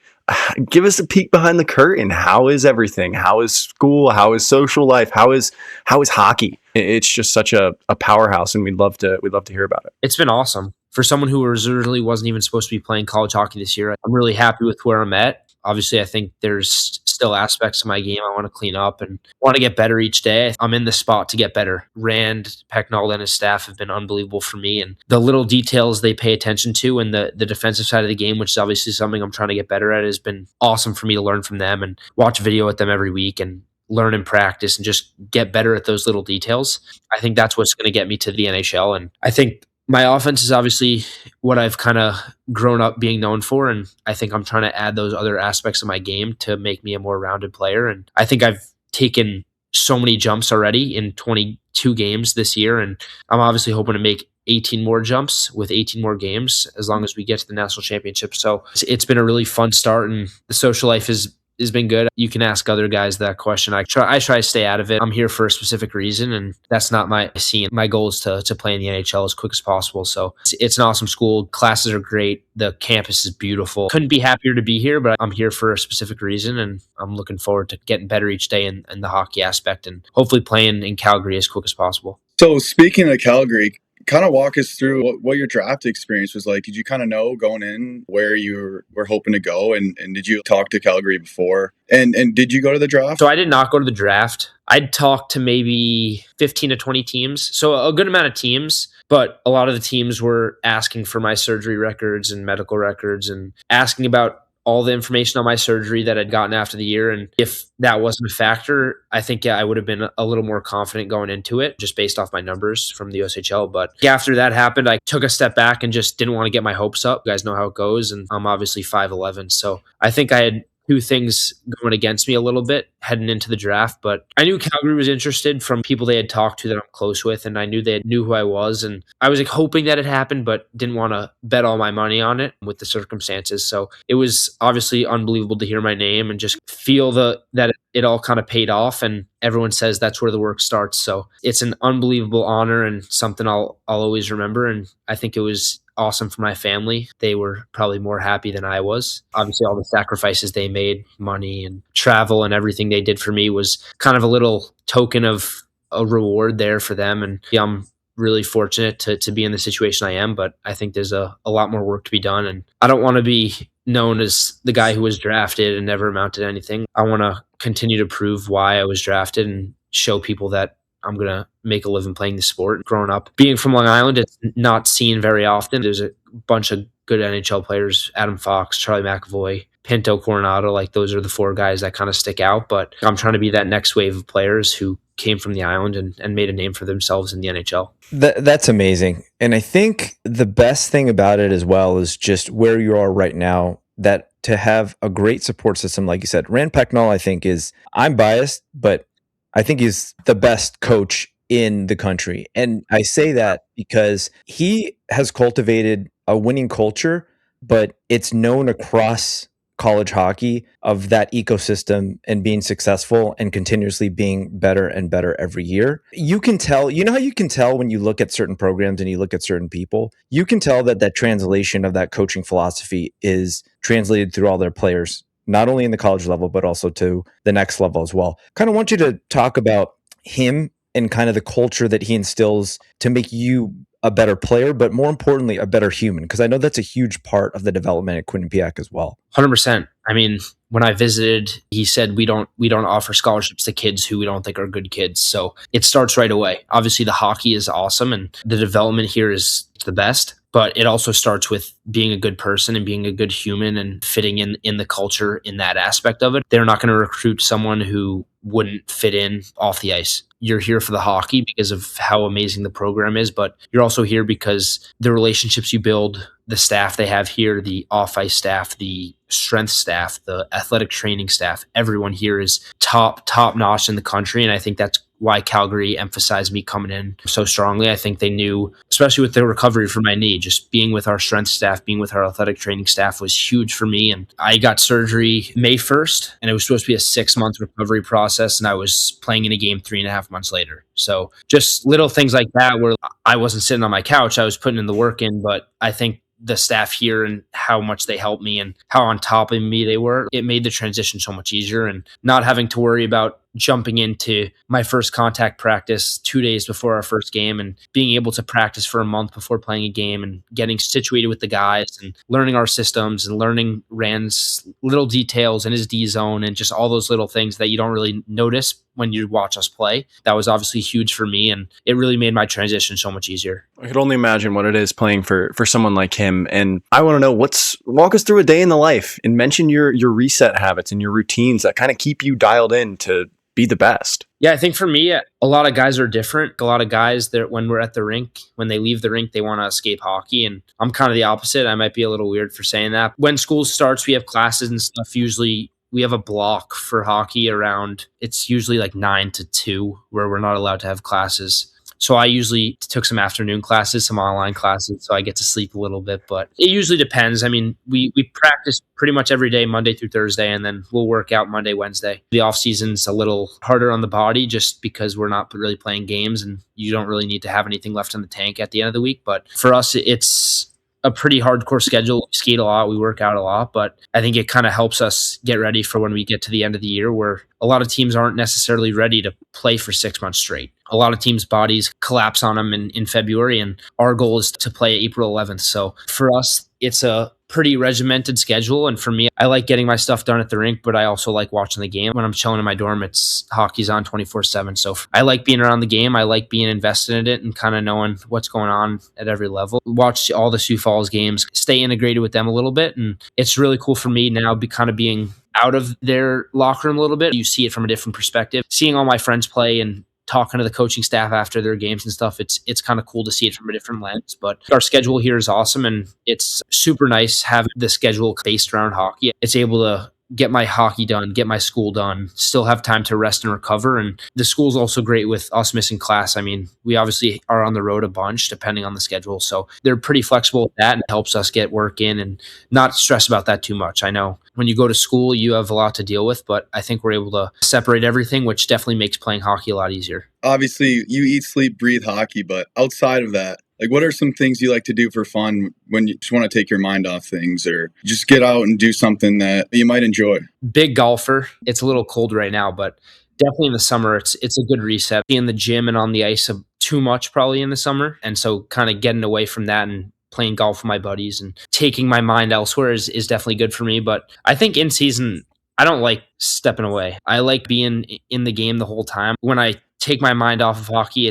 Give us a peek behind the curtain. How is everything? How is school? How is social life? How is hockey? It's just such a powerhouse, and we'd love to hear about it. It's been awesome. For someone who originally wasn't even supposed to be playing college hockey this year, I'm really happy with where I'm at. Obviously, I think there's still aspects of my game I want to clean up and want to get better each day. I'm in the spot to get better. Rand, Pecknold, and his staff have been unbelievable for me. And the little details they pay attention to and the defensive side of the game, which is obviously something I'm trying to get better at, has been awesome for me to learn from them and watch video with them every week and learn and practice and just get better at those little details. I think that's what's going to get me to the NHL. And I think my offense is obviously what I've kind of grown up being known for. And I think I'm trying to add those other aspects of my game to make me a more rounded player. And I think I've taken so many jumps already in 22 games this year. And I'm obviously hoping to make 18 more jumps with 18 more games as long as we get to the national championship. So it's been a really fun start, and the social life has been good. You can ask other guys that question. I try to stay out of it. I'm here for a specific reason, and that's not my scene. My goal is to play in the NHL as quick as possible. So it's an awesome school. Classes are great. The campus is beautiful. Couldn't be happier to be here, but I'm here for a specific reason, and I'm looking forward to getting better each day in the hockey aspect and hopefully playing in Calgary as quick as possible. So speaking of Calgary, kind of walk us through what your draft experience was like. Did you kind of know going in where you were hoping to go? And did you talk to Calgary before? And did you go to the draft? So I did not go to the draft. I'd talked to maybe 15 to 20 teams. So a good amount of teams, but a lot of the teams were asking for my surgery records and medical records and asking about all the information on my surgery that I'd gotten after the year. And if that wasn't a factor, I think I would have been a little more confident going into it just based off my numbers from the USHL. But after that happened, I took a step back and just didn't want to get my hopes up. You guys know how it goes. And I'm obviously 5'11". So I think I had two things going against me a little bit heading into the draft. But I knew Calgary was interested from people they had talked to that I'm close with, and I knew they knew who I was. And I was like hoping that it happened, but didn't want to bet all my money on it with the circumstances. So it was obviously unbelievable to hear my name and just feel that it all kind of paid off. And everyone says that's where the work starts. So it's an unbelievable honor and something I'll always remember. And I think it was awesome for my family. They were probably more happy than I was. Obviously, all the sacrifices they made, money and travel and everything they did for me was kind of a little token of a reward there for them. And yeah, I'm really fortunate to be in the situation I am, but I think there's a lot more work to be done. And I don't want to be known as the guy who was drafted and never amounted to anything. I want to continue to prove why I was drafted and show people that I'm going to make a living playing the sport. Growing up, being from Long Island, it's not seen very often. There's a bunch of good NHL players, Adam Fox, Charlie McAvoy, Pinto Coronado. Like those are the four guys that kind of stick out. But I'm trying to be that next wave of players who came from the island and made a name for themselves in the NHL. That's amazing. And I think the best thing about it as well is just where you are right now, that to have a great support system, like you said, Rand Pecknell, I think I'm biased, but I think he's the best coach in the country. And I say that because he has cultivated a winning culture, but it's known across college hockey of that ecosystem and being successful and continuously being better and better every year. You can tell, you know how you can tell when you look at certain programs and you look at certain people, you can tell that translation of that coaching philosophy is translated through all their players, not only in the college level, but also to the next level as well. Kind of want you to talk about him and kind of the culture that he instills to make you a better player, but more importantly, a better human. Because I know that's a huge part of the development at Quinnipiac as well. 100%. I mean, when I visited, he said we don't offer scholarships to kids who we don't think are good kids. So it starts right away. Obviously, the hockey is awesome, and the development here is the best. But it also starts with being a good person and being a good human and fitting in the culture in that aspect of it. They're not going to recruit someone who wouldn't fit in off the ice. You're here for the hockey because of how amazing the program is, but you're also here because the relationships you build, the staff they have here, the off-ice staff, the strength staff, the athletic training staff, everyone here is top notch in the country. And I think that's why Calgary emphasized me coming in so strongly. I think they knew, especially with the recovery from my knee, just being with our strength staff, being with our athletic training staff was huge for me. And I got surgery May 1st, and it was supposed to be a 6-month recovery process. And I was playing in a game 3.5 months later. So just little things like that where I wasn't sitting on my couch, I was putting in the work in, but I think the staff here and how much they helped me and how on top of me they were, it made the transition so much easier, and not having to worry about jumping into my first contact practice 2 days before our first game and being able to practice for a month before playing a game and getting situated with the guys and learning our systems and learning Rand's little details and his D zone and just all those little things that you don't really notice when you watch us play. That was obviously huge for me, and it really made my transition so much easier. I could only imagine what it is playing for someone like him. And I want to know, walk us through a day in the life and mention your reset habits and your routines that kind of keep you dialed in to be the best. Yeah, I think for me, a lot of guys are different. A lot of guys that when we're at the rink, when they leave the rink, they want to escape hockey. And I'm kind of the opposite. I might be a little weird for saying that. When school starts, we have classes and stuff. Usually we have a block for hockey around, it's usually like 9 to 2 where we're not allowed to have classes. So I usually took some afternoon classes, some online classes, so I get to sleep a little bit. But it usually depends. I mean, we practice pretty much every day, Monday through Thursday, and then we'll work out Monday, Wednesday. The off season's a little harder on the body just because we're not really playing games, and you don't really need to have anything left in the tank at the end of the week. But for us, it's a pretty hardcore schedule. We skate a lot, we work out a lot, but I think it kind of helps us get ready for when we get to the end of the year where a lot of teams aren't necessarily ready to play for 6 months straight. A lot of teams' bodies collapse on them in February, and our goal is to play April 11th. So for us, it's a pretty regimented schedule. And for me, I like getting my stuff done at the rink, but I also like watching the game. When I'm chilling in my dorm, it's hockey's on 24/7. So I like being around the game. I like being invested in it and kind of knowing what's going on at every level. Watch all the Sioux Falls games, stay integrated with them a little bit. And it's really cool for me now kind of being out of their locker room a little bit. You see it from a different perspective. Seeing all my friends play and talking to the coaching staff after their games and stuff, it's kind of cool to see it from a different lens. But our schedule here is awesome, and it's super nice having the schedule based around hockey. It's able to get my hockey done, get my school done, still have time to rest and recover. And the school's also great with us missing class. I mean, we obviously are on the road a bunch depending on the schedule. So they're pretty flexible with that and it helps us get work in and not stress about that too much. I know when you go to school, you have a lot to deal with, but I think we're able to separate everything, which definitely makes playing hockey a lot easier. Obviously, you eat, sleep, breathe hockey, but outside of that, like, what are some things you like to do for fun when you just want to take your mind off things or just get out and do something that you might enjoy? Big golfer. It's a little cold right now, but definitely in the summer, it's a good reset. Be in the gym and on the ice too much probably in the summer, and so kind of getting away from that and playing golf with my buddies and taking my mind elsewhere is definitely good for me. But I think in season, I don't like stepping away. I like being in the game the whole time. When I take my mind off of hockey,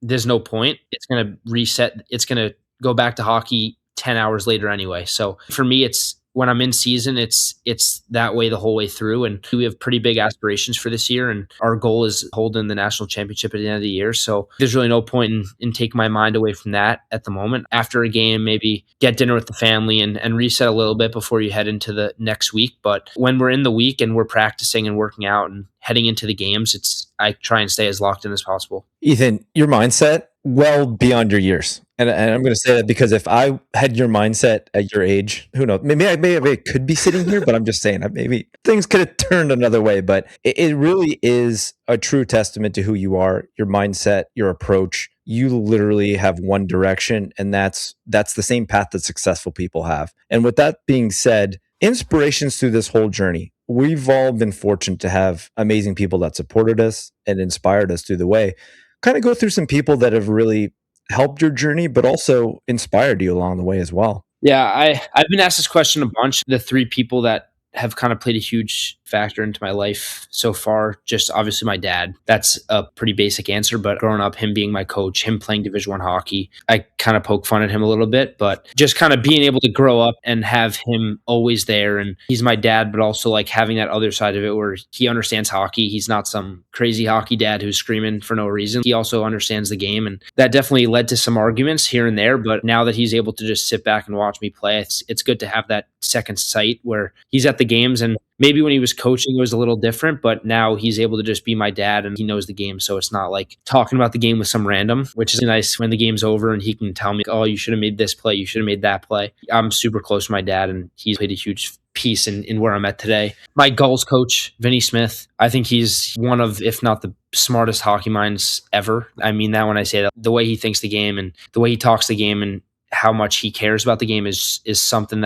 there's no point. It's going to reset. It's going to go back to hockey 10 hours later anyway. So for me, it's when I'm in season, it's that way the whole way through. And we have pretty big aspirations for this year. And our goal is holding the national championship at the end of the year. So there's really no point in taking my mind away from that at the moment. After a game, maybe get dinner with the family and reset a little bit before you head into the next week. But when we're in the week and we're practicing and working out and heading into the games, I try and stay as locked in as possible. Ethan, your mindset well beyond your years. And I'm going to say that because if I had your mindset at your age, who knows? Maybe I could be sitting here, but I'm just saying that maybe things could have turned another way. But it really is a true testament to who you are, your mindset, your approach. You literally have one direction, and that's the same path that successful people have. And with that being said, inspirations through this whole journey. We've all been fortunate to have amazing people that supported us and inspired us through the way. Kind of go through some people that have really helped your journey, but also inspired you along the way as well. Yeah, I've been asked this question a bunch. The three people that have kind of played a huge factor into my life so far, just obviously my dad. That's a pretty basic answer, but growing up, him being my coach, him playing Division I hockey, I kind of poke fun at him a little bit, but just kind of being able to grow up and have him always there. And he's my dad, but also like having that other side of it where he understands hockey. He's not some crazy hockey dad who's screaming for no reason. He also understands the game. And that definitely led to some arguments here and there. But now that he's able to just sit back and watch me play, it's good to have that second sight where he's at the games. And maybe when he was coaching, it was a little different, but now he's able to just be my dad and he knows the game. So it's not like talking about the game with some random, which is nice when the game's over and he can tell me, oh, you should have made this play. You should have made that play. I'm super close to my dad and he's played a huge piece in where I'm at today. My Gulls coach, Vinny Smith, I think he's one of, if not the smartest hockey minds ever. I mean that when I say that. The way he thinks the game and the way he talks the game and how much he cares about the game is something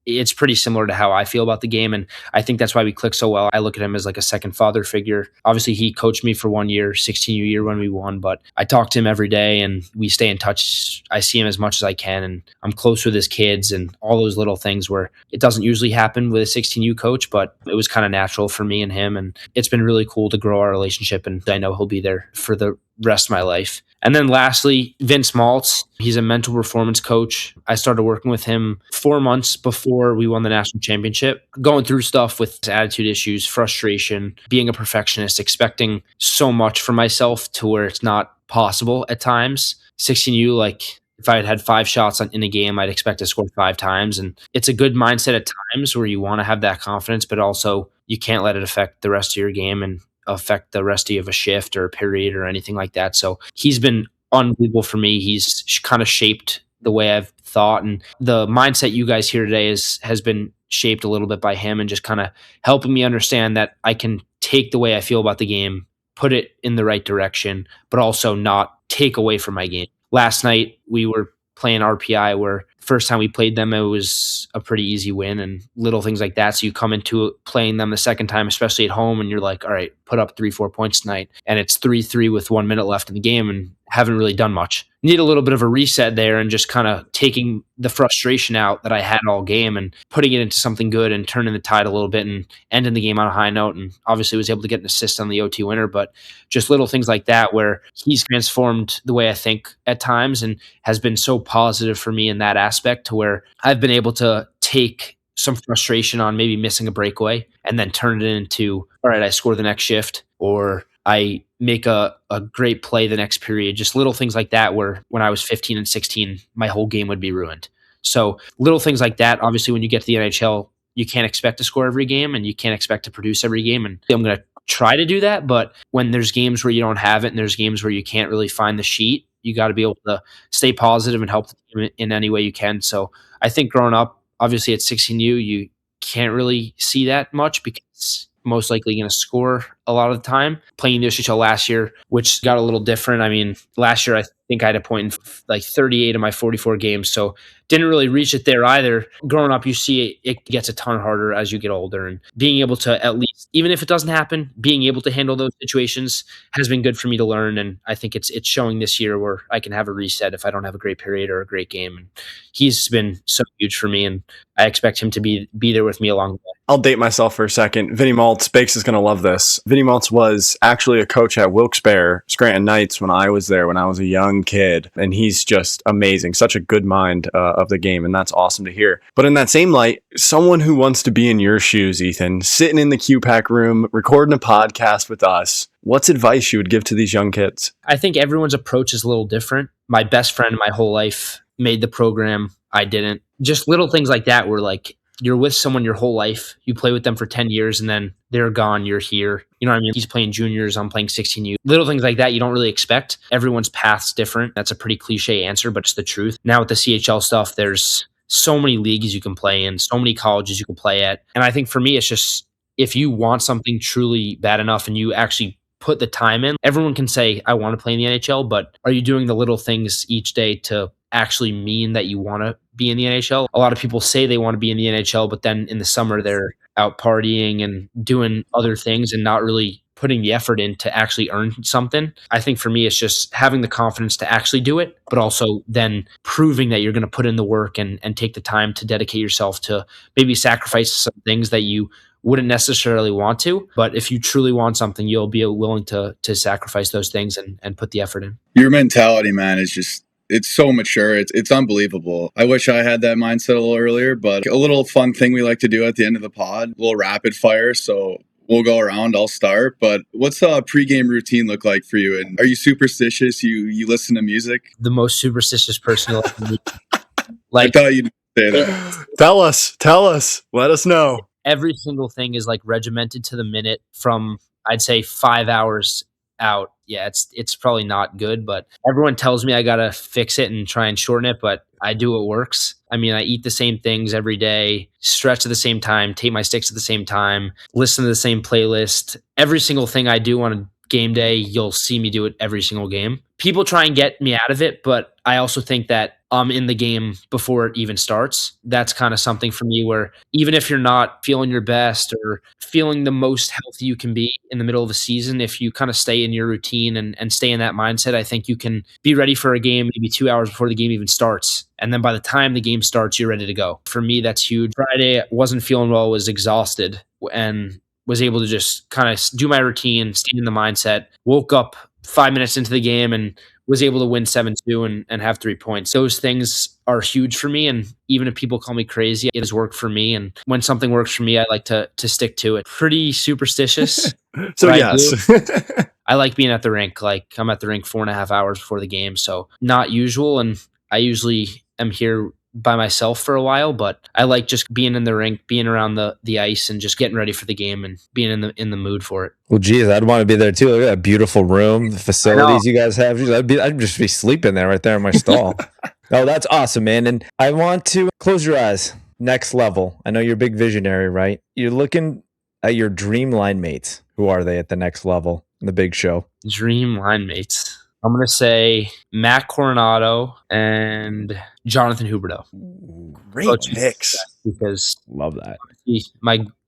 it's pretty similar to how I feel about the game. And I think that's why we click so well. I look at him as like a second father figure. Obviously, he coached me for 1 year, 16U year when we won, but I talk to him every day and we stay in touch. I see him as much as I can and I'm close with his kids and all those little things where it doesn't usually happen with a 16U coach, but it was kind of natural for me and him. And it's been really cool to grow our relationship. And I know he'll be there for the rest of my life. And then lastly, Vince Maltz. He's a mental performance coach. I started working with him 4 months before we won the national championship, going through stuff with attitude issues, frustration, being a perfectionist, expecting so much from myself to where it's not possible at times. 16U, like if I had 5 shots in a game, I'd expect to score 5 times. And it's a good mindset at times where you want to have that confidence, but also you can't let it affect the rest of your game and affect the rest of a shift or a period or anything like that. So he's been unbelievable for me. He's kind of shaped the way I've thought, and the mindset you guys hear today has been shaped a little bit by him and just kind of helping me understand that I can take the way I feel about the game, put it in the right direction, but also not take away from my game. Last night we were playing RPI where first time we played them, it was a pretty easy win and little things like that. So you come into playing them the second time, especially at home, and you're like, all right, put up 3-4 points tonight. And it's 3-3 with 1 minute left in the game and haven't really done much. Need a little bit of a reset there and just kind of taking the frustration out that I had all game and putting it into something good and turning the tide a little bit and ending the game on a high note. And obviously was able to get an assist on the OT winner, but just little things like that where he's transformed the way I think at times and has been so positive for me in that aspect to where I've been able to take some frustration on maybe missing a breakaway and then turn it into, all right, I score the next shift or I make a great play the next period. Just little things like that where when I was 15 and 16, my whole game would be ruined. So little things like that. Obviously, when you get to the NHL, you can't expect to score every game and you can't expect to produce every game. And I'm going to try to do that. But when there's games where you don't have it and there's games where you can't really find the sheet, you got to be able to stay positive and help the team in any way you can. So I think growing up, obviously at 16U, you can't really see that much because most likely going to score a lot of the time. Playing the OCHL last year, which got a little different. I mean, last year I think I had a point in like 38 of my 44 games, so didn't really reach it there either. Growing up, you see it gets a ton harder as you get older, and being able to at least, even if it doesn't happen, being able to handle those situations has been good for me to learn. And I think it's showing this year where I can have a reset if I don't have a great period or a great game. And he's been so huge for me, and I expect him to be there with me along the way. I'll date myself for a second. Vinny Maltz, Bakes is going to love this. Vinny Maltz was actually a coach at Wilkes-Barre Scranton Knights when I was there, when I was a young kid. And he's just amazing. Such a good mind of the game. And that's awesome to hear. But in that same light, someone who wants to be in your shoes, Ethan, sitting in the QPAC room, recording a podcast with us, what's advice you would give to these young kids? I think everyone's approach is a little different. My best friend my whole life made the program. I didn't. Just little things like that where like, you're with someone your whole life. You play with them for 10 years and then they're gone. You're here. You know what I mean? He's playing juniors. I'm playing 16U. Little things like that you don't really expect. Everyone's path's different. That's a pretty cliche answer, but it's the truth. Now with the CHL stuff, there's so many leagues you can play in, so many colleges you can play at. And I think for me, it's just if you want something truly bad enough and you actually put the time in, everyone can say, I want to play in the NHL, but are you doing the little things each day to actually mean that you want to be in the NHL? A lot of people say they want to be in the NHL, but then in the summer they're out partying and doing other things and not really putting the effort in to actually earn something. I think for me, it's just having the confidence to actually do it, but also then proving that you're going to put in the work and take the time to dedicate yourself to maybe sacrifice some things that you wouldn't necessarily want to. But if you truly want something, you'll be willing to sacrifice those things and put the effort in. Your mentality, man, is just, it's so mature. It's unbelievable. I wish I had that mindset a little earlier, but a little fun thing we like to do at the end of the pod, a little rapid fire. So we'll go around. I'll start. But what's a pregame routine look like for you? And are you superstitious? You listen to music? The most superstitious person. I thought you'd say that. Tell us. Let us know. Every single thing is like regimented to the minute from, I'd say, 5 hours out. Yeah, it's probably not good, but everyone tells me I gotta fix it and try and shorten it, but I do what works. I mean, I eat the same things every day, stretch at the same time, take my sticks at the same time, listen to the same playlist. Every single thing I do on a game day, you'll see me do it every single game. People try and get me out of it, but I also think that I'm in the game before it even starts. That's kind of something for me where even if you're not feeling your best or feeling the most healthy you can be in the middle of the season, if you kind of stay in your routine and stay in that mindset, I think you can be ready for a game maybe 2 hours before the game even starts. And then by the time the game starts, you're ready to go. For me, that's huge. Friday, wasn't feeling well, was exhausted, and was able to just kind of do my routine, stay in the mindset, woke up 5 minutes into the game and was able to win 7-2 and have 3 points. Those things are huge for me. And even if people call me crazy, it has worked for me. And when something works for me, I like to stick to it. Pretty superstitious. So yes. I like being at the rink. Like I'm at the rink 4.5 hours before the game. So not usual. And I usually am here by myself for a while, but I like just being in the rink, being around the ice and just getting ready for the game and being in the mood for it. Well, geez, I'd want to be there too. Look at that beautiful room, the facilities you guys have. I'd just be sleeping there right there in my stall. Oh, that's awesome, man. And I want to close your eyes. Next level. I know you're a big visionary, right? You're looking at your dream line mates. Who are they at the next level in the big show? Dream line mates. I'm going to say Matt Coronado and Jonathan Huberdeau. Great picks. Because love that.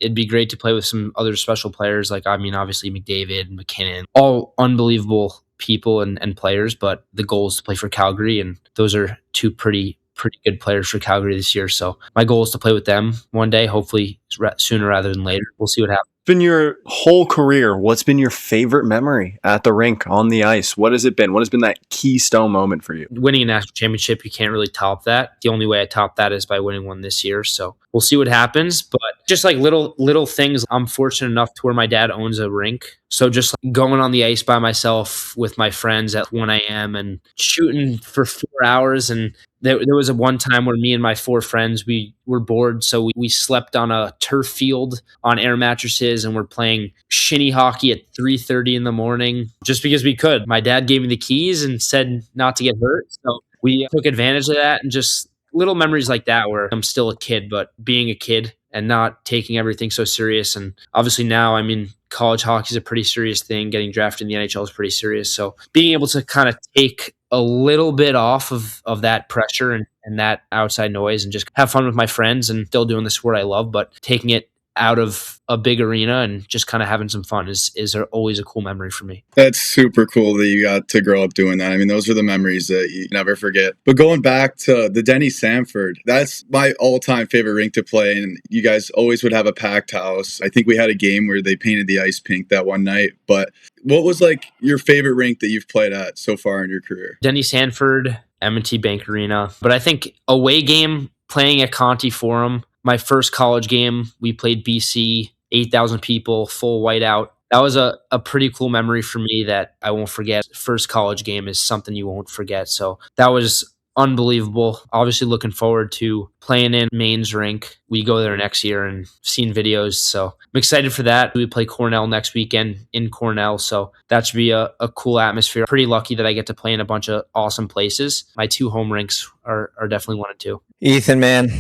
It'd be great to play with some other special players. Like, I mean, obviously McDavid, McKinnon, all unbelievable people and players, but the goal is to play for Calgary. And those are two pretty good players for Calgary this year. So my goal is to play with them one day, hopefully sooner rather than later. We'll see what happens. Been your whole career, what's been your favorite memory at the rink, on the ice? What has it been? What has been that keystone moment for you? Winning a national championship, you can't really top that. The only way I top that is by winning one this year. So we'll see what happens. But just like little things, I'm fortunate enough to where my dad owns a rink So just going on the ice by myself with my friends at 1 a.m. and shooting for 4 hours. And there was a one time where me and my 4 friends, we were bored. So we slept on a turf field on air mattresses and we're playing shinny hockey at 3:30 in the morning just because we could. My dad gave me the keys and said not to get hurt. So we took advantage of that, and just little memories like that where I'm still a kid, but being a kid and not taking everything so serious. And obviously now, I mean, college hockey is a pretty serious thing. Getting drafted in the NHL is pretty serious. So being able to kind of take a little bit off of that pressure and that outside noise and just have fun with my friends and still doing the sport I love, but taking it out of a big arena and just kind of having some fun is always a cool memory for me. That's super cool that you got to grow up doing that. I mean, those are the memories that you never forget. But going back to the Denny Sanford, that's my all-time favorite rink to play. And you guys always would have a packed house. I think we had a game where they painted the ice pink that one night. But what was like your favorite rink that you've played at so far in your career? Denny Sanford, M&T Bank Arena. But I think away game playing at Conti Forum, my first college game, we played BC, 8,000 people, full whiteout. That was a pretty cool memory for me that I won't forget. First college game is something you won't forget. So that was unbelievable. Obviously looking forward to playing in Maine's rink. We go there next year and seen videos. So I'm excited for that. We play Cornell next weekend in Cornell. So that should be a cool atmosphere. Pretty lucky that I get to play in a bunch of awesome places. My 2 home rinks are definitely 1 and 2. Ethan, man,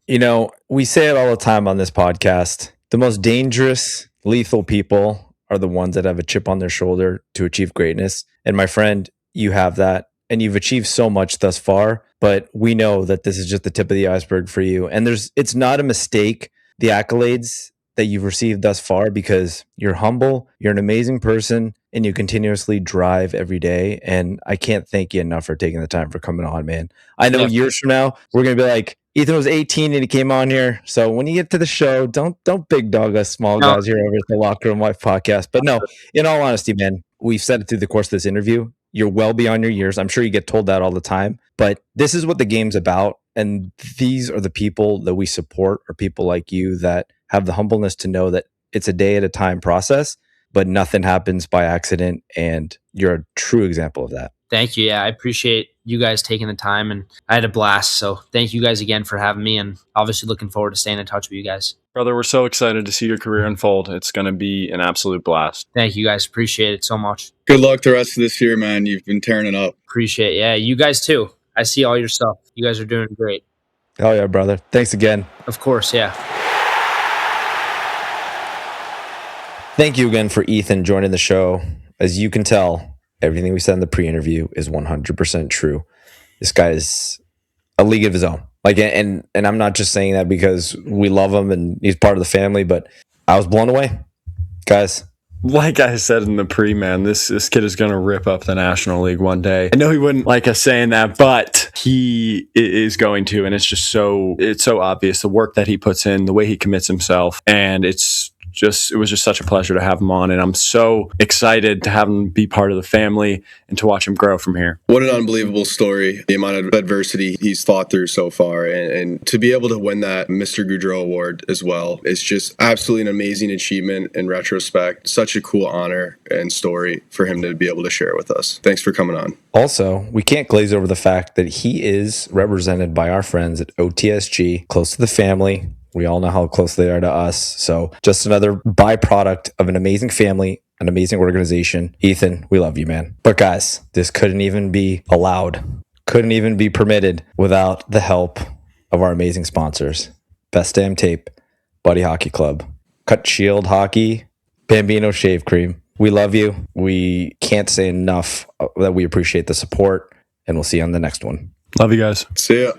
you know, we say it all the time on this podcast. The most dangerous, lethal people are the ones that have a chip on their shoulder to achieve greatness. And my friend, you have that. And you've achieved so much thus far, but we know that this is just the tip of the iceberg for you. And it's not a mistake, the accolades that you've received thus far, because you're humble, you're an amazing person, and you continuously drive every day. And I can't thank you enough for taking the time for coming on, man. I know years from now, we're going to be like, Ethan was 18 and he came on here. So when you get to the show, don't big dog us small guys here over at the Locker Room Life podcast. But no, in all honesty, man, we've said it through the course of this interview. You're well beyond your years. I'm sure you get told that all the time, but this is what the game's about. And these are the people that we support, are people like you that have the humbleness to know that it's a day at a time process, but nothing happens by accident. And you're a true example of that. Thank you. Yeah, I appreciate you guys taking the time, and I had a blast. So thank you guys again for having me, and obviously looking forward to staying in touch with you guys. Brother, we're so excited to see your career unfold. It's going to be an absolute blast. Thank you guys. Appreciate it so much. Good luck the rest of this year, man. You've been tearing it up. Appreciate it. Yeah, you guys too. I see all your stuff. You guys are doing great. Oh yeah, brother. Thanks again. Of course, yeah. Thank you again for Ethan joining the show. As you can tell, everything we said in the pre-interview is 100% true. This guy is a league of his own. Like, and I'm not just saying that because we love him and he's part of the family, but I was blown away, guys. Like I said in the pre-man, this kid is going to rip up the National League one day. I know he wouldn't like us saying that, but he is going to, and it's so obvious the work that he puts in, the way he commits himself, and it was just such a pleasure to have him on, and I'm so excited to have him be part of the family and to watch him grow from here. What an unbelievable story, the amount of adversity he's fought through so far, and to be able to win that Mr. Gaudreau Award as well is just absolutely an amazing achievement in retrospect. Such a cool honor and story for him to be able to share with us. Thanks for coming on. Also, we can't glaze over the fact that he is represented by our friends at OTSG, close to the family. We all know how close they are to us. So just another byproduct of an amazing family, an amazing organization. Ethan, we love you, man. But guys, this couldn't even be allowed, couldn't even be permitted without the help of our amazing sponsors. Best Damn Tape, Buddy Hockey Club, Cut Shield Hockey, Bambino Shave Cream. We love you. We can't say enough that we appreciate the support, and we'll see you on the next one. Love you guys. See ya.